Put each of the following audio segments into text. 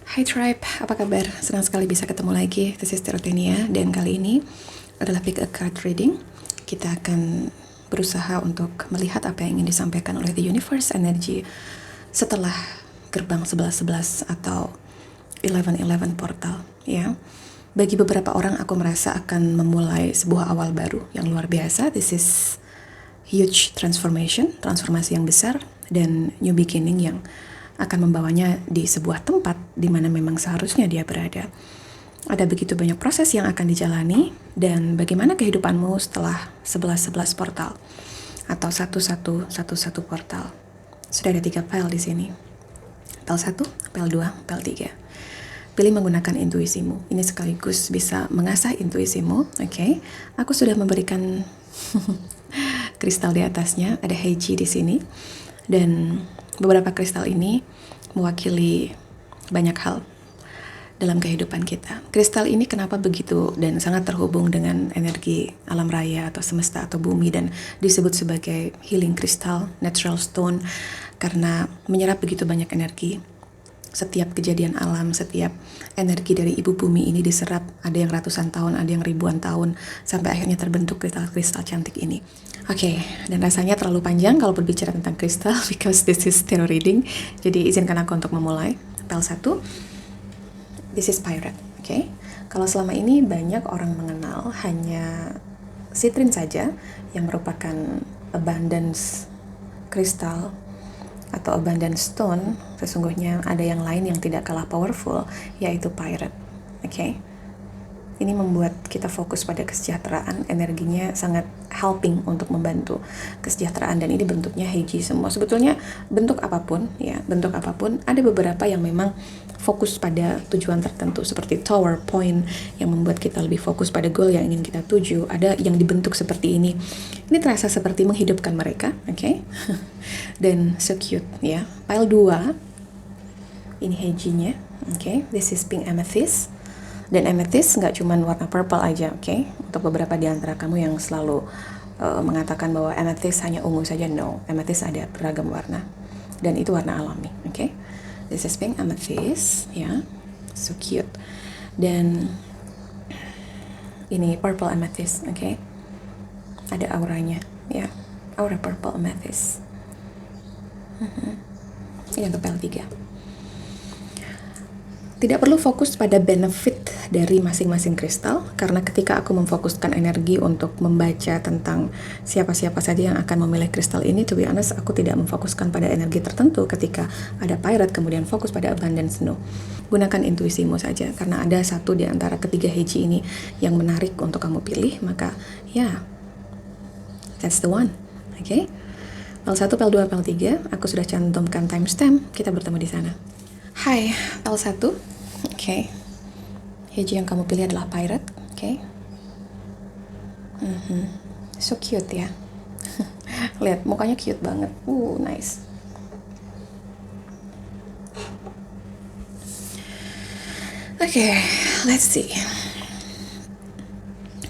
Hai Tribe, apa kabar? Senang sekali bisa ketemu lagi. This is Terotenia, dan kali ini adalah pick a card reading. Kita akan berusaha untuk melihat apa yang ingin disampaikan oleh the universe energy setelah gerbang 1111 atau 1111 portal, ya. Bagi beberapa orang aku merasa akan memulai sebuah awal baru yang luar biasa. This is huge transformation, transformasi yang besar dan new beginning yang akan membawanya di sebuah tempat di mana memang seharusnya dia berada. Ada begitu banyak proses yang akan dijalani, dan bagaimana kehidupanmu setelah 11-11 portal atau 1111 portal. Sudah ada 3 file di sini. File 1, file 2, file 3. Pilih menggunakan intuisimu. Ini sekaligus bisa mengasah intuisimu, oke? Aku sudah memberikan kristal di atasnya, ada Heiji di sini. Dan beberapa kristal ini mewakili banyak hal dalam kehidupan kita. Kristal ini kenapa begitu dan sangat terhubung dengan energi alam raya atau semesta atau bumi, dan disebut sebagai healing crystal, natural stone, karena menyerap begitu banyak energi. Setiap kejadian alam, setiap energi dari ibu bumi ini diserap, ada yang ratusan tahun, ada yang ribuan tahun, sampai akhirnya terbentuk kristal-kristal cantik ini. Oke, dan rasanya terlalu panjang kalau berbicara tentang kristal, because this is tarot reading. Jadi izinkan aku untuk memulai. File 1, this is Pirate, oke? Kalau selama ini banyak orang mengenal hanya Citrine saja, yang merupakan abundance kristal atau abundance stone, sesungguhnya ada yang lain yang tidak kalah powerful, yaitu Pirate, oke? Ini membuat kita fokus pada kesejahteraan, energinya sangat helping untuk membantu kesejahteraan, dan ini bentuknya Heiji semua. Sebetulnya bentuk apapun, ya, bentuk apapun, ada beberapa yang memang fokus pada tujuan tertentu, seperti Tower Point yang membuat kita lebih fokus pada goal yang ingin kita tuju. Ada yang dibentuk seperti ini. Ini terasa seperti menghidupkan mereka, oke? Dan so cute, ya. Pile 2, ini Heijinya, oke? This is pink amethyst. Dan amethyst nggak cuma warna purple aja, oke? Untuk beberapa di antara kamu yang selalu mengatakan bahwa amethyst hanya ungu saja, no. Amethyst ada beragam warna, dan itu warna alami, oke? This is pink amethyst, ya, so cute. Dan ini purple amethyst, oke? Ada auranya, ya, aura purple amethyst. Ini untuk file 3. Tidak perlu fokus pada benefit dari masing-masing kristal, karena ketika aku memfokuskan energi untuk membaca tentang siapa-siapa saja yang akan memilih kristal ini, to be honest, aku tidak memfokuskan pada energi tertentu. Ketika ada Pirate, kemudian fokus pada abundance, no. Gunakan intuisimu saja, karena ada satu di antara ketiga Heiji ini yang menarik untuk kamu pilih, maka ya, that's the one, oke? File 1, file 2, file 3, aku sudah cantumkan timestamp, kita bertemu di sana. Hai, file 1, oke. Heiji yang kamu pilih adalah Pirate, oke. So cute ya. Lihat, mukanya cute banget. Nice. Oke, let's see.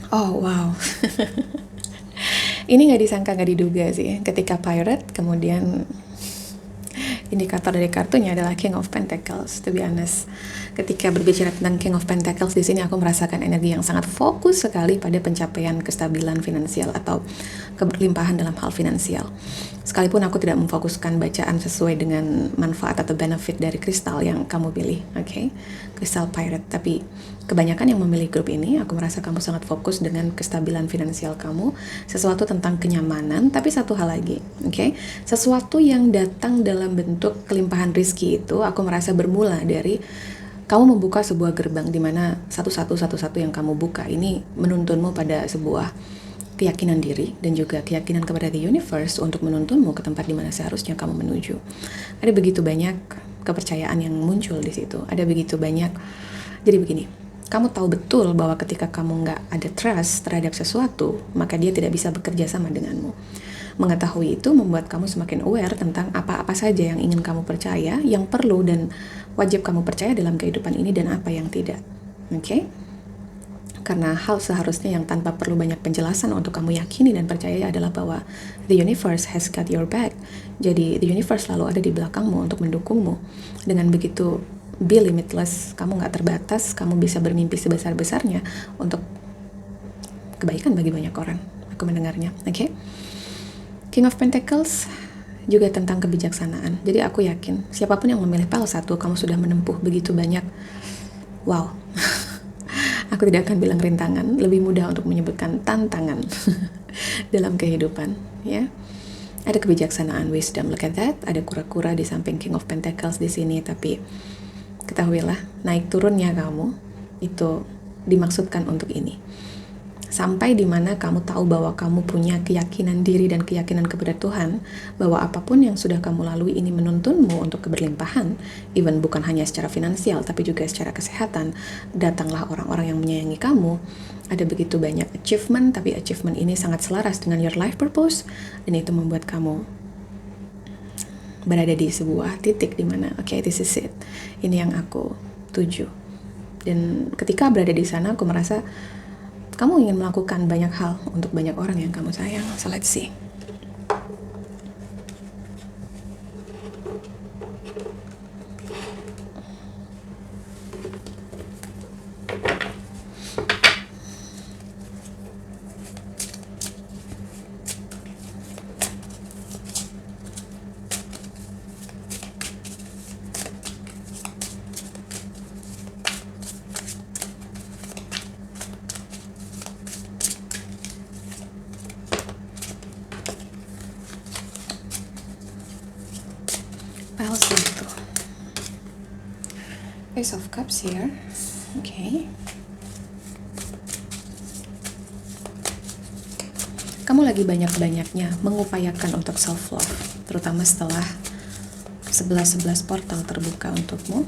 Oh, wow. Ini nggak disangka, nggak diduga sih. Ketika Pirate, kemudian indikator dari kartunya adalah King of Pentacles. To be honest, ketika berbicara tentang King of Pentacles di sini, aku merasakan energi yang sangat fokus sekali pada pencapaian kestabilan finansial atau keberlimpahan dalam hal finansial. Sekalipun aku tidak memfokuskan bacaan sesuai dengan manfaat atau benefit dari kristal yang kamu pilih, oke? Kristal Pirate, tapi kebanyakan yang memilih grup ini, aku merasa kamu sangat fokus dengan kestabilan finansial kamu, sesuatu tentang kenyamanan, tapi satu hal lagi, oke? Sesuatu yang datang dalam bentuk kelimpahan rizki itu, aku merasa bermula dari kamu membuka sebuah gerbang di mana satu-satu yang kamu buka ini menuntunmu pada sebuah keyakinan diri dan juga keyakinan kepada the universe untuk menuntunmu ke tempat di mana seharusnya kamu menuju. Ada begitu banyak kepercayaan yang muncul di situ. Ada begitu banyak. Jadi begini, kamu tahu betul bahwa ketika kamu nggak ada trust terhadap sesuatu, maka dia tidak bisa bekerja sama denganmu. Mengetahui itu membuat kamu semakin aware tentang apa-apa saja yang ingin kamu percaya, yang perlu dan wajib kamu percaya dalam kehidupan ini, dan apa yang tidak. Oke? Karena hal seharusnya yang tanpa perlu banyak penjelasan untuk kamu yakini dan percaya adalah bahwa the universe has got your back. Jadi the universe selalu ada di belakangmu untuk mendukungmu. Dengan begitu be limitless, kamu nggak terbatas, kamu bisa bermimpi sebesar-besarnya untuk kebaikan bagi banyak orang. Aku mendengarnya, oke? King of Pentacles juga tentang kebijaksanaan. Jadi aku yakin siapapun yang memilih pile 1, kamu sudah menempuh begitu banyak. Wow. Aku tidak akan bilang rintangan, lebih mudah untuk menyebutkan tantangan dalam kehidupan, ya. Ada kebijaksanaan, wisdom, look at that. Ada kura-kura di samping King of Pentacles di sini, tapi ketahuilah, naik turunnya kamu itu dimaksudkan untuk ini. Sampai di mana kamu tahu bahwa kamu punya keyakinan diri dan keyakinan kepada Tuhan, bahwa apapun yang sudah kamu lalui ini menuntunmu untuk keberlimpahan, even bukan hanya secara finansial, tapi juga secara kesehatan. Datanglah orang-orang yang menyayangi kamu. Ada begitu banyak achievement, tapi achievement ini sangat selaras dengan your life purpose, dan itu membuat kamu berada di sebuah titik di mana, okay, this is it. Ini yang aku tuju. Dan ketika berada di sana, aku merasa kamu ingin melakukan banyak hal untuk banyak orang yang kamu sayang. So let's see. Pile 1. Ace of Cups here. Okay. Kamu lagi banyak-banyaknya mengupayakan untuk self-love, terutama setelah 11-11 portal terbuka untukmu.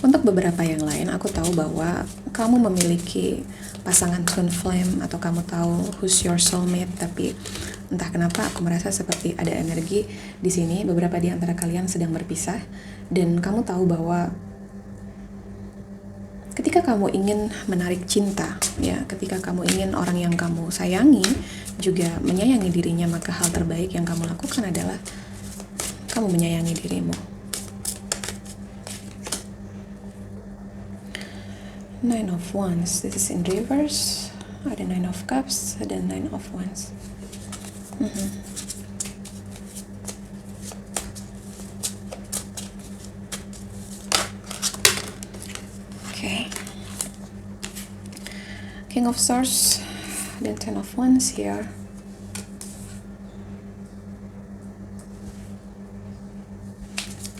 Untuk beberapa yang lain, aku tahu bahwa kamu memiliki pasangan twin flame, atau kamu tahu who's your soulmate, tapi entah kenapa aku merasa seperti ada energi di sini. Beberapa di antara kalian sedang berpisah, dan kamu tahu bahwa ketika kamu ingin menarik cinta, ya, ketika kamu ingin orang yang kamu sayangi juga menyayangi dirinya, maka hal terbaik yang kamu lakukan adalah kamu menyayangi dirimu. Nine of Wands, this is in reverse. Ada Nine of Cups, ada Nine of Wands. Okay. King of Swords, then Ten of Wands here.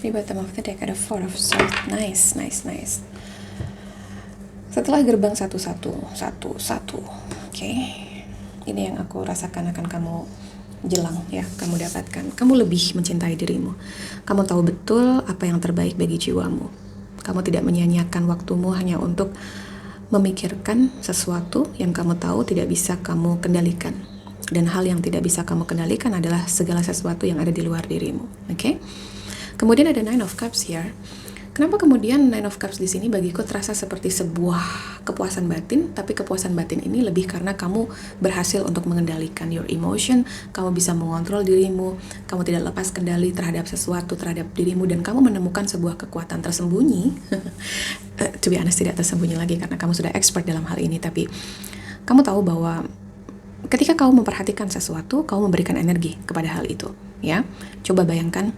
Di bottom of the deck ada Four of Swords. Nice, nice, nice. Setelah gerbang satu. Okay. Ini yang aku rasakan akan kamu jelang, ya, kamu dapatkan. Kamu lebih mencintai dirimu. Kamu tahu betul apa yang terbaik bagi jiwamu. Kamu tidak menyia-nyiakan waktumu hanya untuk memikirkan sesuatu yang kamu tahu tidak bisa kamu kendalikan. Dan hal yang tidak bisa kamu kendalikan adalah segala sesuatu yang ada di luar dirimu. Okay? Kemudian ada Nine of Cups here. Kenapa kemudian Nine of Cups di sini bagiku terasa seperti sebuah kepuasan batin, tapi kepuasan batin ini lebih karena kamu berhasil untuk mengendalikan your emotion, kamu bisa mengontrol dirimu, kamu tidak lepas kendali terhadap sesuatu, terhadap dirimu, dan kamu menemukan sebuah kekuatan tersembunyi. To be honest, tidak tersembunyi lagi karena kamu sudah expert dalam hal ini, tapi kamu tahu bahwa ketika kamu memperhatikan sesuatu, kamu memberikan energi kepada hal itu, ya. Coba bayangkan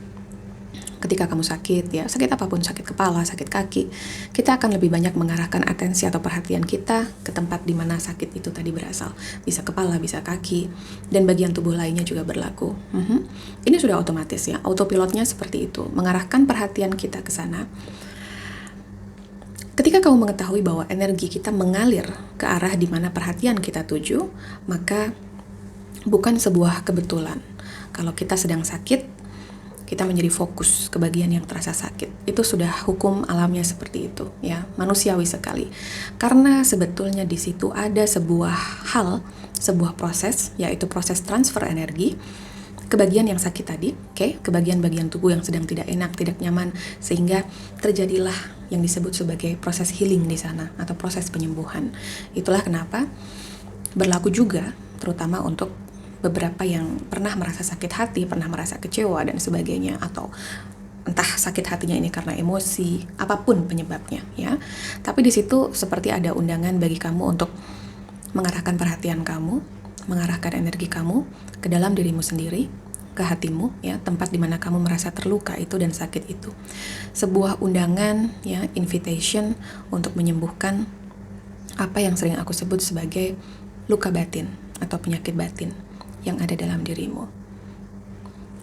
ketika kamu sakit, ya, sakit apapun, sakit kepala, sakit kaki, kita akan lebih banyak mengarahkan atensi atau perhatian kita ke tempat di mana sakit itu tadi berasal. Bisa kepala, bisa kaki, dan bagian tubuh lainnya juga berlaku. Ini sudah otomatis, ya, autopilotnya seperti itu, mengarahkan perhatian kita ke sana. Ketika kamu mengetahui bahwa energi kita mengalir ke arah di mana perhatian kita tuju, maka bukan sebuah kebetulan. Kalau kita sedang sakit, kita menjadi fokus ke bagian yang terasa sakit. Itu sudah hukum alamnya seperti itu, ya, manusiawi sekali. Karena sebetulnya di situ ada sebuah hal, sebuah proses, yaitu proses transfer energi ke bagian yang sakit tadi, ke bagian-bagian tubuh yang sedang tidak enak, tidak nyaman, sehingga terjadilah yang disebut sebagai proses healing di sana, atau proses penyembuhan. Itulah kenapa berlaku juga, terutama untuk beberapa yang pernah merasa sakit hati, pernah merasa kecewa dan sebagainya, atau entah sakit hatinya ini karena emosi, apapun penyebabnya ya. Tapi di situ seperti ada undangan bagi kamu untuk mengarahkan perhatian kamu, mengarahkan energi kamu ke dalam dirimu sendiri, ke hatimu ya, tempat di mana kamu merasa terluka itu dan sakit itu. Sebuah undangan ya, invitation untuk menyembuhkan apa yang sering aku sebut sebagai luka batin atau penyakit batin yang ada dalam dirimu.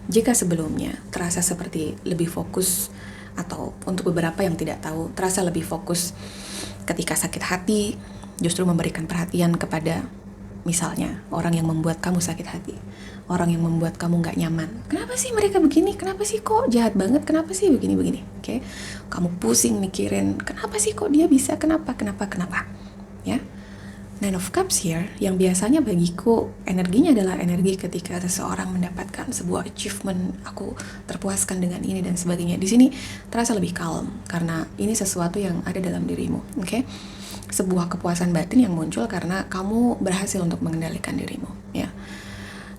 Jika sebelumnya terasa seperti lebih fokus, atau untuk beberapa yang tidak tahu, terasa lebih fokus ketika sakit hati, justru memberikan perhatian kepada misalnya orang yang membuat kamu sakit hati, orang yang membuat kamu gak nyaman. Kenapa sih mereka begini? Kenapa sih kok jahat banget? Kenapa sih begini-begini? Oke, kamu pusing mikirin, kenapa sih kok dia bisa? Kenapa? Ya. Nine of Cups here, yang biasanya bagiku energinya adalah energi ketika seseorang mendapatkan sebuah achievement, aku terpuaskan dengan ini dan sebagainya. Di sini terasa lebih calm karena ini sesuatu yang ada dalam dirimu, oke? Sebuah kepuasan batin yang muncul karena kamu berhasil untuk mengendalikan dirimu, ya.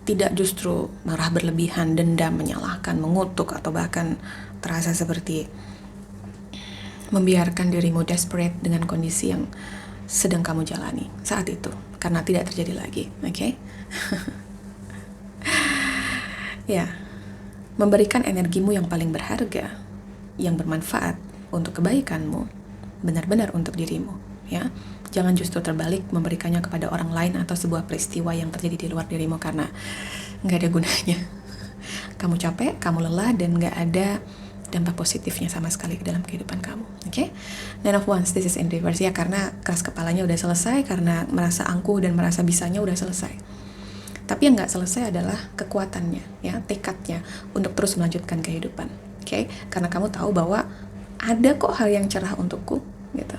Tidak justru marah berlebihan, dendam, menyalahkan, mengutuk, atau bahkan terasa seperti membiarkan dirimu desperate dengan kondisi yang sedang kamu jalani saat itu, karena tidak terjadi lagi, oke? Ya, memberikan energimu yang paling berharga, yang bermanfaat untuk kebaikanmu, benar-benar untuk dirimu, ya. Jangan justru terbalik memberikannya kepada orang lain atau sebuah peristiwa yang terjadi di luar dirimu, karena nggak ada gunanya. Kamu capek, kamu lelah, dan nggak ada dampak positifnya sama sekali ke dalam kehidupan kamu, oke? Nine of Wands, this is in reverse ya, karena keras kepalanya udah selesai, karena merasa angkuh dan merasa bisanya udah selesai. Tapi yang nggak selesai adalah kekuatannya, ya, tekadnya untuk terus melanjutkan kehidupan, oke? Karena kamu tahu bahwa ada kok hal yang cerah untukku, gitu.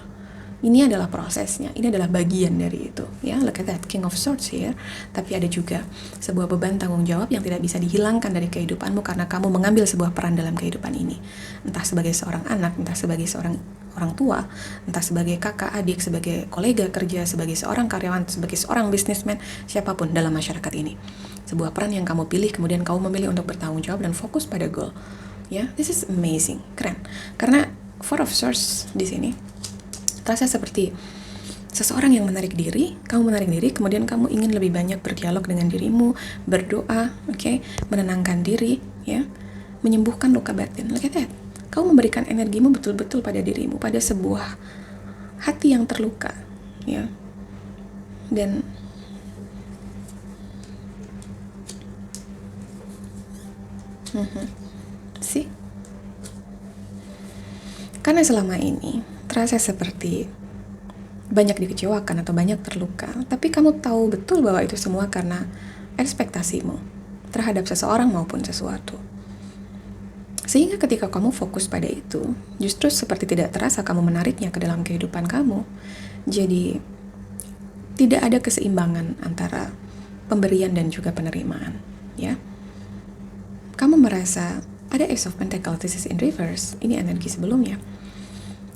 Ini adalah prosesnya, ini adalah bagian dari itu, ya. Look at that, King of Swords here. Tapi ada juga sebuah beban tanggung jawab yang tidak bisa dihilangkan dari kehidupanmu karena kamu mengambil sebuah peran dalam kehidupan ini. Entah sebagai seorang anak, entah sebagai seorang orang tua, entah sebagai kakak, adik, sebagai kolega kerja, sebagai seorang karyawan, sebagai seorang businessman, siapapun dalam masyarakat ini. Sebuah peran yang kamu pilih, kemudian kamu memilih untuk bertanggung jawab dan fokus pada goal. Ya, this is amazing, keren. Karena Four of Swords di sini terasa seperti seseorang yang menarik diri, kamu menarik diri, kemudian kamu ingin lebih banyak berdialog dengan dirimu, berdoa, oke, menenangkan diri, ya, menyembuhkan luka batin. Look at that. Kamu memberikan energimu betul-betul pada dirimu, pada sebuah hati yang terluka, ya. Dan sih, karena selama ini terasa seperti banyak dikecewakan atau banyak terluka, tapi kamu tahu betul bahwa itu semua karena ekspektasimu terhadap seseorang maupun sesuatu. Sehingga ketika kamu fokus pada itu, justru seperti tidak terasa kamu menariknya ke dalam kehidupan kamu. Jadi tidak ada keseimbangan antara pemberian dan juga penerimaan, ya. Kamu merasa ada Ace of Pentacles, this is in reverse. Ini energi sebelumnya.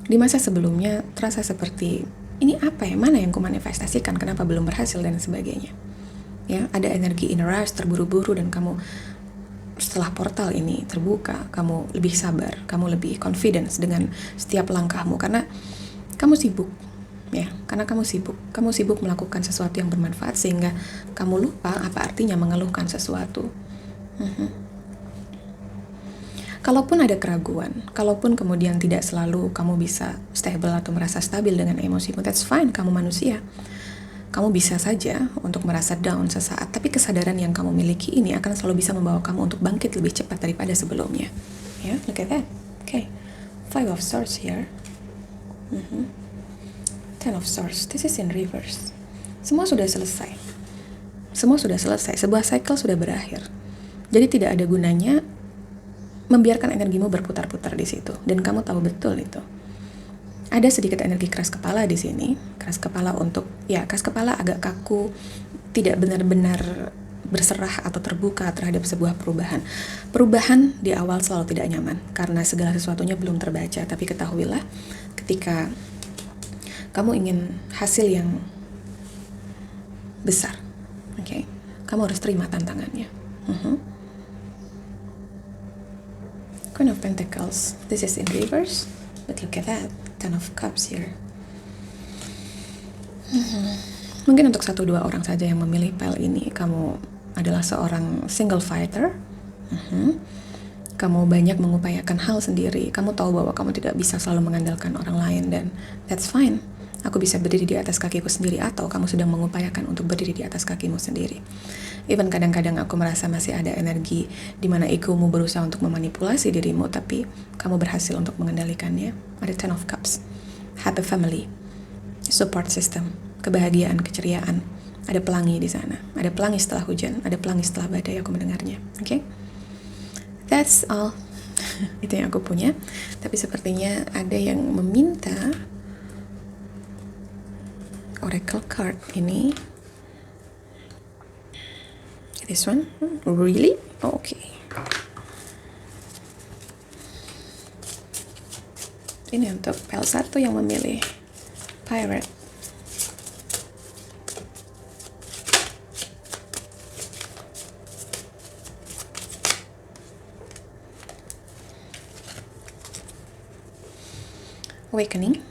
Di masa sebelumnya terasa seperti ini apa ya, mana yang kumanifestasikan, kenapa belum berhasil dan sebagainya. Ya, ada energi in rush, terburu-buru, dan kamu setelah portal ini terbuka, kamu lebih sabar, kamu lebih confidence dengan setiap langkahmu karena kamu sibuk. Ya, karena kamu sibuk melakukan sesuatu yang bermanfaat sehingga kamu lupa apa artinya mengeluhkan sesuatu. Kalaupun ada keraguan, kalaupun kemudian tidak selalu kamu bisa stable atau merasa stabil dengan emosimu, that's fine, kamu manusia. Kamu bisa saja untuk merasa down sesaat, tapi kesadaran yang kamu miliki ini akan selalu bisa membawa kamu untuk bangkit lebih cepat daripada sebelumnya. Ya, look at that. Okay, Five of Swords here. Ten of Swords, this is in reverse. Semua sudah selesai. Sebuah cycle sudah berakhir. Jadi tidak ada gunanya membiarkan energimu berputar-putar di situ, dan kamu tahu betul itu. Ada sedikit energi keras kepala di sini, keras kepala agak kaku, tidak benar-benar berserah atau terbuka terhadap sebuah perubahan. Perubahan di awal selalu tidak nyaman karena segala sesuatunya belum terbaca, tapi ketahuilah ketika kamu ingin hasil yang besar, oke, kamu harus terima tantangannya. Queen of Pentacles. This is in reverse, but look at that, Ten of Cups here. Mungkin untuk 1-2 orang saja yang memilih pile ini, kamu adalah seorang single fighter. Kamu banyak mengupayakan hal sendiri. Kamu tahu bahwa kamu tidak bisa selalu mengandalkan orang lain, dan that's fine. Aku bisa berdiri di atas kakiku sendiri, atau kamu sedang mengupayakan untuk berdiri di atas kakimu sendiri. Even kadang-kadang aku merasa masih ada energi di mana egomu berusaha untuk memanipulasi dirimu, tapi kamu berhasil untuk mengendalikannya. Ada Ten of Cups. Happy family, support system, kebahagiaan, keceriaan. Ada pelangi di sana. Ada pelangi setelah hujan, ada pelangi setelah badai, aku mendengarnya. Oke? That's all. Itu yang aku punya. Tapi sepertinya ada yang meminta Oracle card ini. This one? Really? Oh, okay. Ini untuk pile 1 yang memilih Pirate. Awakening,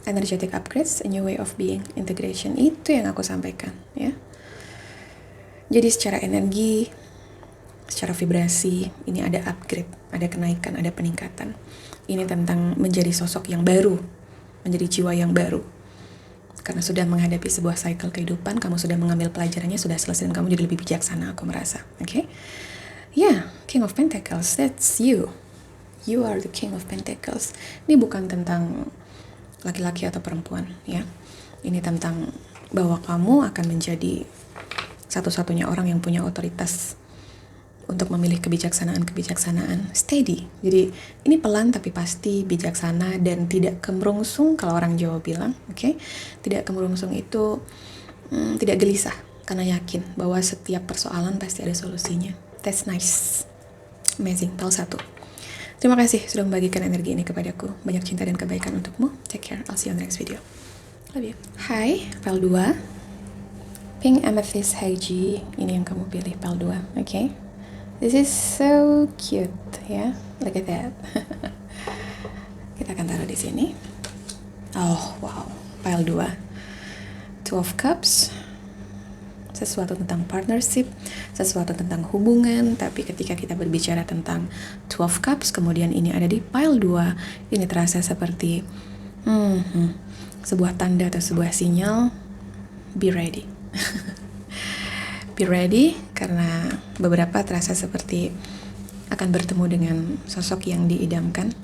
energetic upgrades, a new way of being, integration. Itu yang aku sampaikan, ya. Jadi secara energi, secara vibrasi, ini ada upgrade, ada kenaikan, ada peningkatan. Ini tentang menjadi sosok yang baru, menjadi jiwa yang baru. Karena sudah menghadapi sebuah cycle kehidupan, kamu sudah mengambil pelajarannya, sudah selesai, dan kamu jadi lebih bijaksana, aku merasa. Oke? Yeah, King of Pentacles, that's you. You are the King of Pentacles. Ini bukan tentang laki-laki atau perempuan, ya. Ini tentang bahwa kamu akan menjadi satu-satunya orang yang punya otoritas untuk memilih kebijaksanaan. Steady. Jadi ini pelan tapi pasti, bijaksana dan tidak kemerungsung kalau orang Jawa bilang, oke? Tidak kemerungsung itu tidak gelisah, karena yakin bahwa setiap persoalan pasti ada solusinya. That's nice. Amazing. Pile 1. Terima kasih sudah membagikan energi ini kepadaku. Banyak cinta dan kebaikan untukmu. Take care. I'll see you on the next video. Love you. Hai, pile 2. Pink Amethyst Heiji. Ini yang kamu pilih, pile 2. Okay? This is so cute, ya. Look at that. Kita akan taruh di sini. Oh, wow. Pile 2. Two of Cups. Sesuatu tentang partnership, sesuatu tentang hubungan, tapi ketika kita berbicara tentang Two of Cups, kemudian ini ada di pile 2, ini terasa seperti sebuah tanda atau sebuah sinyal. Be ready. Be ready, karena beberapa terasa seperti akan bertemu dengan sosok yang diidamkan.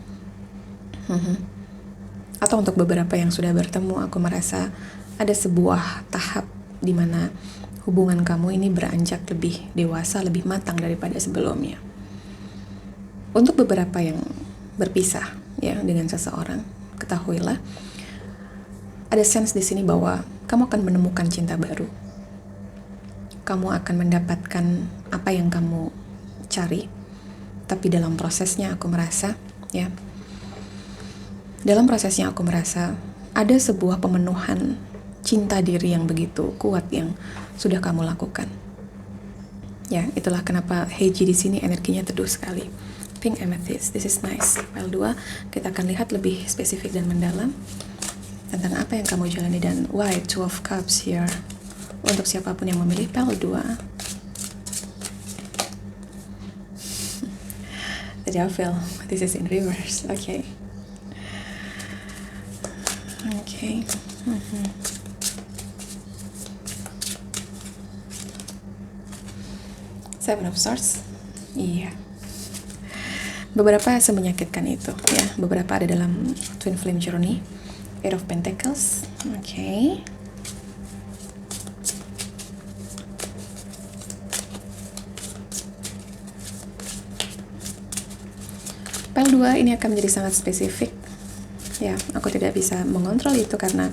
Atau untuk beberapa yang sudah bertemu, aku merasa ada sebuah tahap di mana hubungan kamu ini beranjak lebih dewasa, lebih matang daripada sebelumnya. Untuk beberapa yang berpisah ya dengan seseorang, ketahuilah ada sense di sini bahwa kamu akan menemukan cinta baru. Kamu akan mendapatkan apa yang kamu cari. Tapi dalam prosesnya aku merasa, ya. Dalam prosesnya aku merasa ada sebuah pemenuhan cinta diri yang begitu kuat yang sudah kamu lakukan. Ya, itulah kenapa Heiji di sini energinya teduh sekali. Pink Amethyst, this is nice. Pile 2, kita akan lihat lebih spesifik dan mendalam tentang apa yang kamu jalani dan why Two of Cups here. Untuk siapapun yang memilih pile 2. The Devil, this is in reverse. Okay. Okay. Seven of Swords. Iya. Beberapa semenyakitkan itu, ya. Beberapa ada dalam Twin Flame Journey. Eight of Pentacles. Okay. Pile 2 ini akan menjadi sangat spesifik. Ya, aku tidak bisa mengontrol itu karena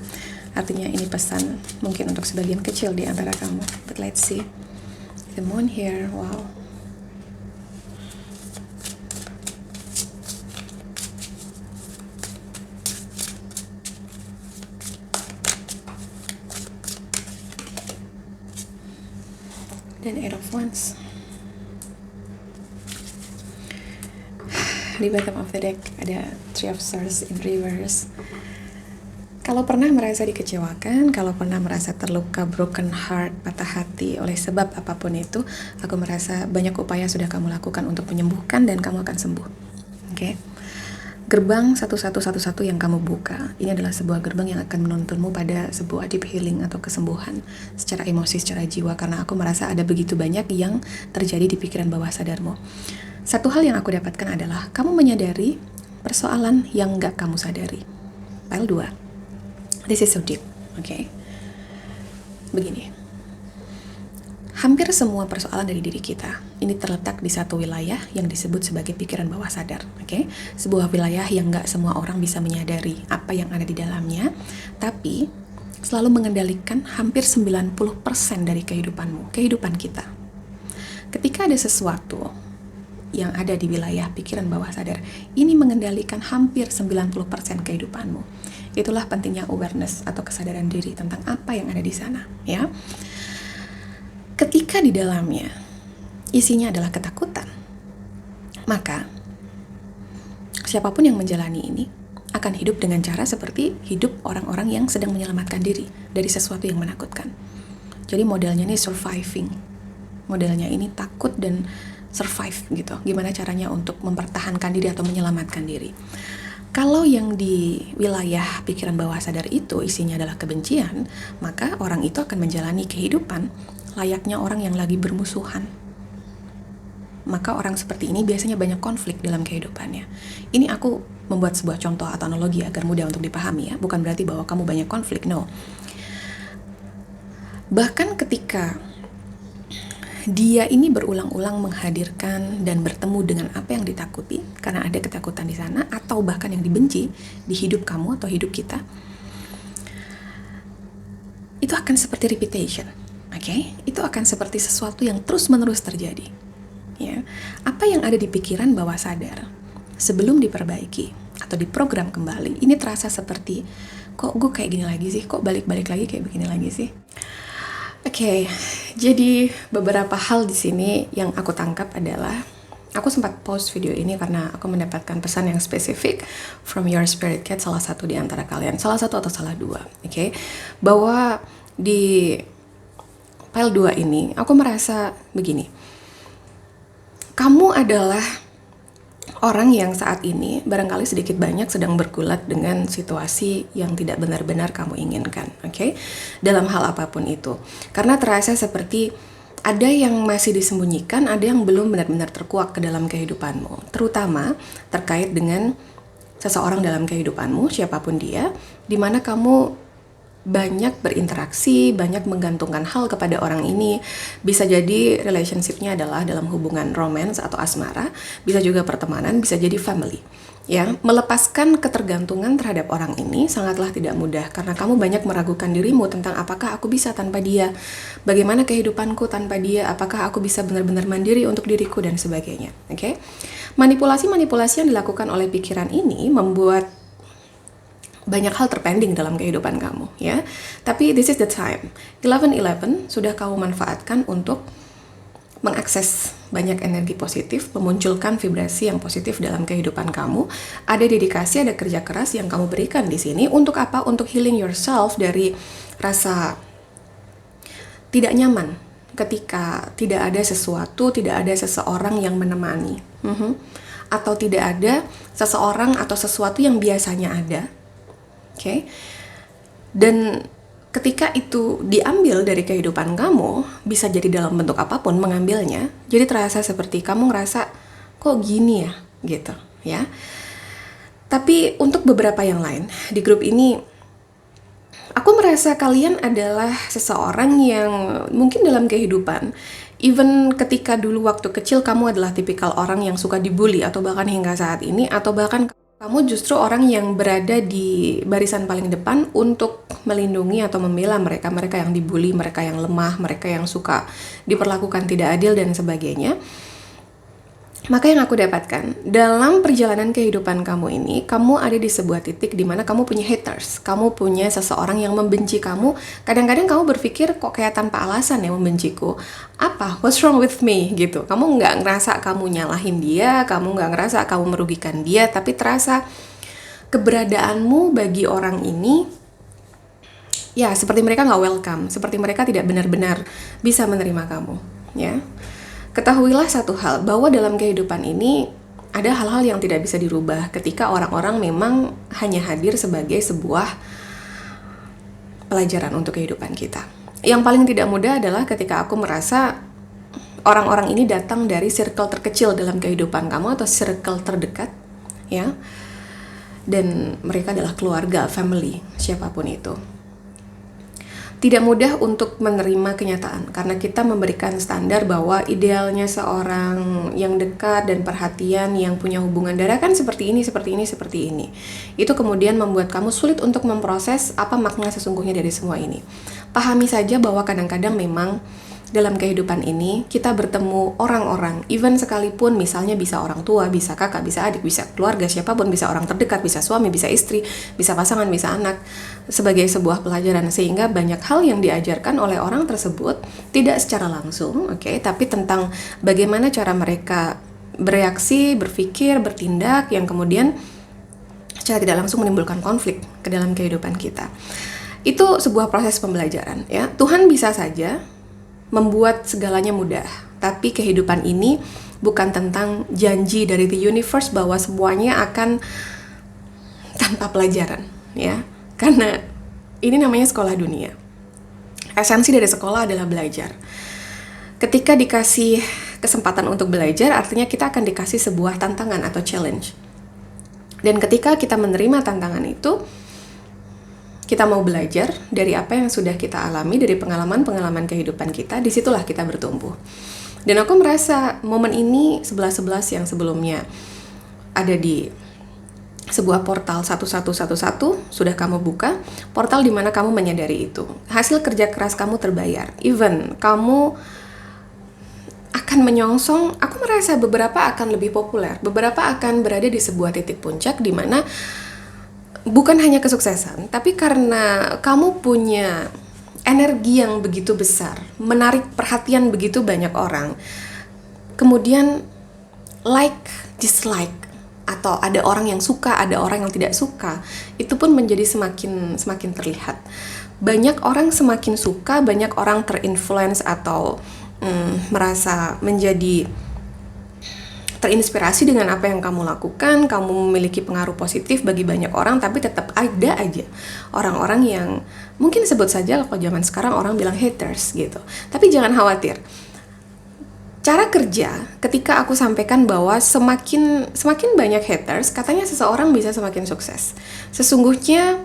artinya ini pesan mungkin untuk sebagian kecil di antara kamu. But let's see. The moon here, wow. Dan Eight of Wands. di bottom of the deck ada Three of Swords in reverse. Kalau pernah merasa dikecewakan, kalau pernah merasa terluka, broken heart, patah hati oleh sebab apapun itu, aku merasa banyak upaya sudah kamu lakukan untuk menyembuhkan dan kamu akan sembuh. Oke? Gerbang satu-satu yang kamu buka, ini adalah sebuah gerbang yang akan menuntunmu pada sebuah deep healing atau kesembuhan secara emosi, secara jiwa, karena aku merasa ada begitu banyak yang terjadi di pikiran bawah sadarmu. Satu hal yang aku dapatkan adalah kamu menyadari persoalan yang gak kamu sadari. Pile 2. This is so deep, okay? Begini, hampir semua persoalan dari diri kita ini terletak di satu wilayah yang disebut sebagai pikiran bawah sadar, okay? Sebuah wilayah yang gak semua orang bisa menyadari apa yang ada di dalamnya, tapi selalu mengendalikan hampir 90% dari kehidupan kita. Ketika ada sesuatu yang ada di wilayah pikiran bawah sadar, ini mengendalikan hampir 90% kehidupanmu. Itulah pentingnya awareness atau kesadaran diri tentang apa yang ada di sana, ya. Ketika di dalamnya isinya adalah ketakutan, maka siapapun yang menjalani ini akan hidup dengan cara seperti hidup orang-orang yang sedang menyelamatkan diri dari sesuatu yang menakutkan. Jadi modelnya ini surviving. Modelnya ini takut dan survive gitu. Gimana caranya untuk mempertahankan diri atau menyelamatkan diri. Kalau yang di wilayah pikiran bawah sadar itu isinya adalah kebencian, maka orang itu akan menjalani kehidupan layaknya orang yang lagi bermusuhan. Maka orang seperti ini biasanya banyak konflik dalam kehidupannya. Ini aku membuat sebuah contoh atau analogi agar mudah untuk dipahami ya. Bukan berarti bahwa kamu banyak konflik, no. Bahkan ketika dia ini berulang-ulang menghadirkan dan bertemu dengan apa yang ditakuti, karena ada ketakutan di sana, atau bahkan yang dibenci di hidup kamu atau hidup kita, itu akan seperti repetition, okay? Itu akan seperti sesuatu yang terus-menerus terjadi. Ya, apa yang ada di pikiran bawah sadar sebelum diperbaiki atau diprogram kembali, ini terasa seperti, kok gue kayak gini lagi sih, kok balik-balik lagi kayak begini lagi sih. Oke, jadi beberapa hal di sini yang aku tangkap adalah aku sempat post video ini karena aku mendapatkan pesan yang spesifik from your spirit guide, salah satu di antara kalian, salah satu atau salah dua, oke? Bahwa di pile 2 ini aku merasa begini. Kamu adalah orang yang saat ini barangkali sedikit banyak sedang bergulat dengan situasi yang tidak benar-benar kamu inginkan, oke? Dalam hal apapun itu. Karena terasa seperti ada yang masih disembunyikan, ada yang belum benar-benar terkuak ke dalam kehidupanmu. Terutama terkait dengan seseorang dalam kehidupanmu, siapapun dia, di mana kamu banyak berinteraksi, banyak menggantungkan hal kepada orang ini. Bisa jadi relationship-nya adalah dalam hubungan romance atau asmara, bisa juga pertemanan, bisa jadi family. Ya, melepaskan ketergantungan terhadap orang ini sangatlah tidak mudah karena kamu banyak meragukan dirimu tentang apakah aku bisa tanpa dia, bagaimana kehidupanku tanpa dia, apakah aku bisa benar-benar mandiri untuk diriku dan sebagainya. Oke? Manipulasi-manipulasi yang dilakukan oleh pikiran ini membuat banyak hal terpending dalam kehidupan kamu, ya. Tapi this is the time. 11-11 sudah kamu manfaatkan untuk mengakses banyak energi positif, memunculkan vibrasi yang positif dalam kehidupan kamu. Ada dedikasi, ada kerja keras yang kamu berikan di sini untuk apa? Untuk healing yourself dari rasa tidak nyaman ketika tidak ada sesuatu, tidak ada seseorang yang menemani, atau tidak ada seseorang atau sesuatu yang biasanya ada. Oke, dan ketika itu diambil dari kehidupan kamu, bisa jadi dalam bentuk apapun mengambilnya, jadi terasa seperti kamu ngerasa kok gini ya, gitu ya. Tapi untuk beberapa yang lain di grup ini, aku merasa kalian adalah seseorang yang mungkin dalam kehidupan, even ketika dulu waktu kecil kamu adalah tipikal orang yang suka dibully, atau bahkan hingga saat ini, atau bahkan kamu justru orang yang berada di barisan paling depan untuk melindungi atau membela mereka yang dibully, mereka yang lemah, mereka yang suka diperlakukan tidak adil dan sebagainya. Maka yang aku dapatkan, dalam perjalanan kehidupan kamu ini, kamu ada di sebuah titik di mana kamu punya haters. Kamu punya seseorang yang membenci kamu. Kadang-kadang kamu berpikir, kok kayak tanpa alasan ya membenciku. Apa? What's wrong with me? Gitu. Kamu nggak ngerasa kamu nyalahin dia, kamu nggak ngerasa kamu merugikan dia, tapi terasa keberadaanmu bagi orang ini, ya seperti mereka nggak welcome, seperti mereka tidak benar-benar bisa menerima kamu. Ya. Ketahuilah satu hal, bahwa dalam kehidupan ini ada hal-hal yang tidak bisa dirubah ketika orang-orang memang hanya hadir sebagai sebuah pelajaran untuk kehidupan kita. Yang paling tidak mudah adalah ketika aku merasa orang-orang ini datang dari circle terkecil dalam kehidupan kamu atau circle terdekat, ya. Dan mereka adalah keluarga, family, siapapun itu. Tidak mudah untuk menerima kenyataan karena kita memberikan standar bahwa idealnya seorang yang dekat dan perhatian yang punya hubungan darah kan seperti ini, seperti ini, seperti ini. Itu kemudian membuat kamu sulit untuk memproses apa makna sesungguhnya dari semua ini. Pahami saja bahwa kadang-kadang memang dalam kehidupan ini kita bertemu orang-orang, even sekalipun misalnya bisa orang tua, bisa kakak, bisa adik, bisa keluarga, siapapun, bisa orang terdekat, bisa suami, bisa istri, bisa pasangan, bisa anak, sebagai sebuah pelajaran. Sehingga banyak hal yang diajarkan oleh orang tersebut tidak secara langsung, tapi tentang bagaimana cara mereka bereaksi, berpikir, bertindak, yang kemudian secara tidak langsung menimbulkan konflik ke dalam kehidupan kita. Itu sebuah proses pembelajaran, ya. Tuhan bisa saja membuat segalanya mudah, tapi kehidupan ini bukan tentang janji dari the universe bahwa semuanya akan tanpa pelajaran, ya. Karena ini namanya sekolah dunia. Esensi dari sekolah adalah belajar. Ketika dikasih kesempatan untuk belajar, artinya kita akan dikasih sebuah tantangan atau challenge. Dan ketika kita menerima tantangan itu, kita mau belajar dari apa yang sudah kita alami, dari pengalaman-pengalaman kehidupan kita, disitulah kita bertumbuh. Dan aku merasa momen ini 11-11 yang sebelumnya ada di sebuah portal 1111 sudah kamu buka, portal di mana kamu menyadari itu. Hasil kerja keras kamu terbayar. Even kamu akan menyongsong, aku merasa beberapa akan lebih populer, beberapa akan berada di sebuah titik puncak di mana bukan hanya kesuksesan, tapi karena kamu punya energi yang begitu besar, menarik perhatian begitu banyak orang, kemudian like, dislike, atau ada orang yang suka, ada orang yang tidak suka, itu pun menjadi semakin terlihat. Banyak orang semakin suka, banyak orang terinfluence atau merasa menjadi terinspirasi dengan apa yang kamu lakukan, kamu memiliki pengaruh positif bagi banyak orang, tapi tetap ada aja orang-orang yang mungkin sebut saja kalau zaman sekarang orang bilang haters gitu. Tapi jangan khawatir. Cara kerja ketika aku sampaikan bahwa semakin banyak haters, katanya seseorang bisa semakin sukses. Sesungguhnya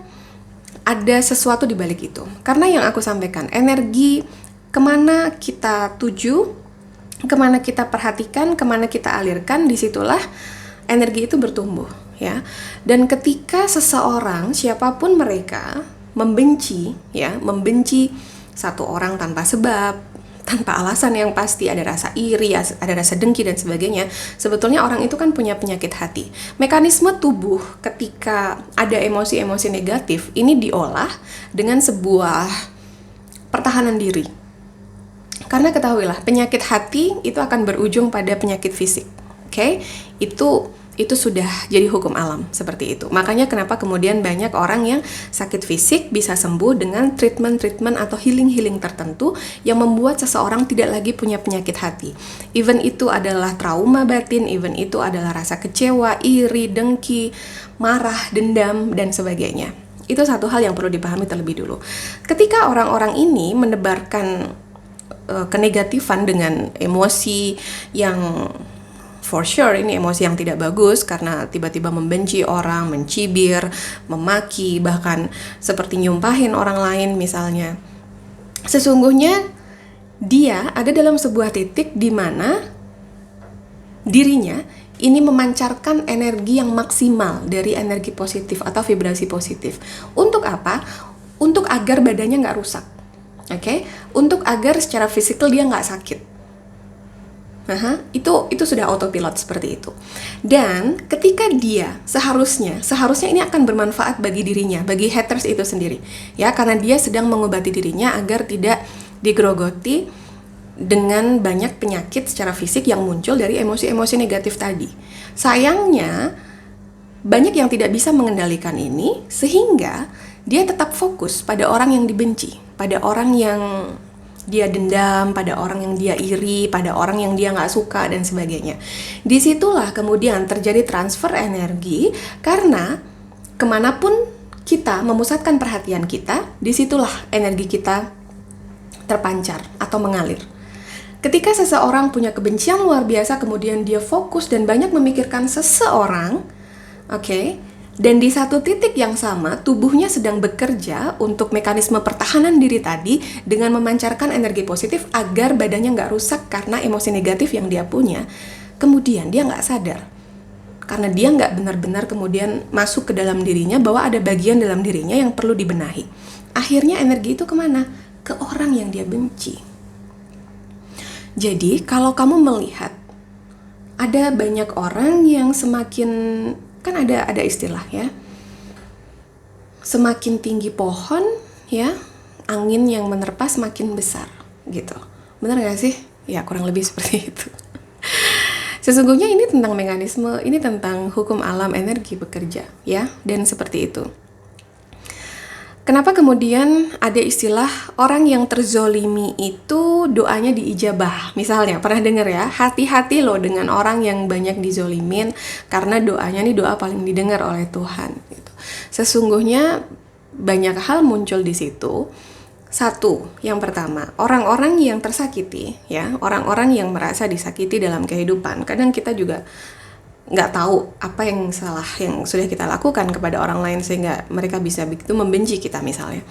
ada sesuatu di balik itu. Karena yang aku sampaikan, energi kemana kita tuju, kemana kita perhatikan, kemana kita alirkan, disitulah energi itu bertumbuh, ya. Dan ketika seseorang, siapapun mereka, membenci satu orang tanpa sebab, tanpa alasan yang pasti, ada rasa iri, ada rasa dengki dan sebagainya, sebetulnya orang itu kan punya penyakit hati. Mekanisme tubuh ketika ada emosi-emosi negatif, ini diolah dengan sebuah pertahanan diri. Karena ketahuilah, penyakit hati itu akan berujung pada penyakit fisik. Itu sudah jadi hukum alam seperti itu. Makanya kenapa kemudian banyak orang yang sakit fisik bisa sembuh dengan treatment atau healing tertentu yang membuat seseorang tidak lagi punya penyakit hati. Even itu adalah trauma batin, even itu adalah rasa kecewa, iri, dengki, marah, dendam, dan sebagainya. Itu satu hal yang perlu dipahami terlebih dulu. Ketika orang-orang ini menebarkan kenegatifan dengan emosi yang for sure ini emosi yang tidak bagus, karena tiba-tiba membenci orang, mencibir, memaki, bahkan seperti nyumpahin orang lain misalnya. Sesungguhnya dia ada dalam sebuah titik di mana dirinya ini memancarkan energi yang maksimal dari energi positif atau vibrasi positif. Untuk apa? Untuk agar badannya nggak rusak. Untuk agar secara fisikal dia nggak sakit. Itu sudah autopilot seperti itu. Dan ketika dia seharusnya ini akan bermanfaat bagi dirinya, bagi haters itu sendiri, ya, karena dia sedang mengobati dirinya agar tidak digerogoti dengan banyak penyakit secara fisik yang muncul dari emosi-emosi negatif tadi. Sayangnya banyak yang tidak bisa mengendalikan ini, sehingga dia tetap fokus pada orang yang dibenci, pada orang yang dia dendam, pada orang yang dia iri, pada orang yang dia nggak suka, dan sebagainya. Disitulah kemudian terjadi transfer energi, karena kemanapun kita memusatkan perhatian kita, disitulah energi kita terpancar atau mengalir. Ketika seseorang punya kebencian luar biasa, kemudian dia fokus dan banyak memikirkan seseorang, dan di satu titik yang sama, tubuhnya sedang bekerja untuk mekanisme pertahanan diri tadi dengan memancarkan energi positif agar badannya nggak rusak karena emosi negatif yang dia punya. Kemudian dia nggak sadar, karena dia nggak benar-benar kemudian masuk ke dalam dirinya bahwa ada bagian dalam dirinya yang perlu dibenahi. Akhirnya energi itu kemana? Ke orang yang dia benci. Jadi kalau kamu melihat ada banyak orang yang semakin, kan ada istilah ya, semakin tinggi pohon ya, angin yang menerpa semakin besar gitu. Benar gak sih? Ya kurang lebih seperti itu. Sesungguhnya ini tentang mekanisme, ini tentang hukum alam energi bekerja ya, dan seperti itu. Kenapa kemudian ada istilah orang yang terzolimi itu doanya diijabah? Misalnya, pernah dengar ya, hati-hati loh dengan orang yang banyak dizolimin, karena doanya nih doa paling didengar oleh Tuhan. Gitu. Sesungguhnya banyak hal muncul di situ. Satu, yang pertama, orang-orang yang tersakiti, ya, orang-orang yang merasa disakiti dalam kehidupan. Kadang kita juga nggak tahu apa yang salah yang sudah kita lakukan kepada orang lain sehingga mereka bisa begitu membenci kita misalnya.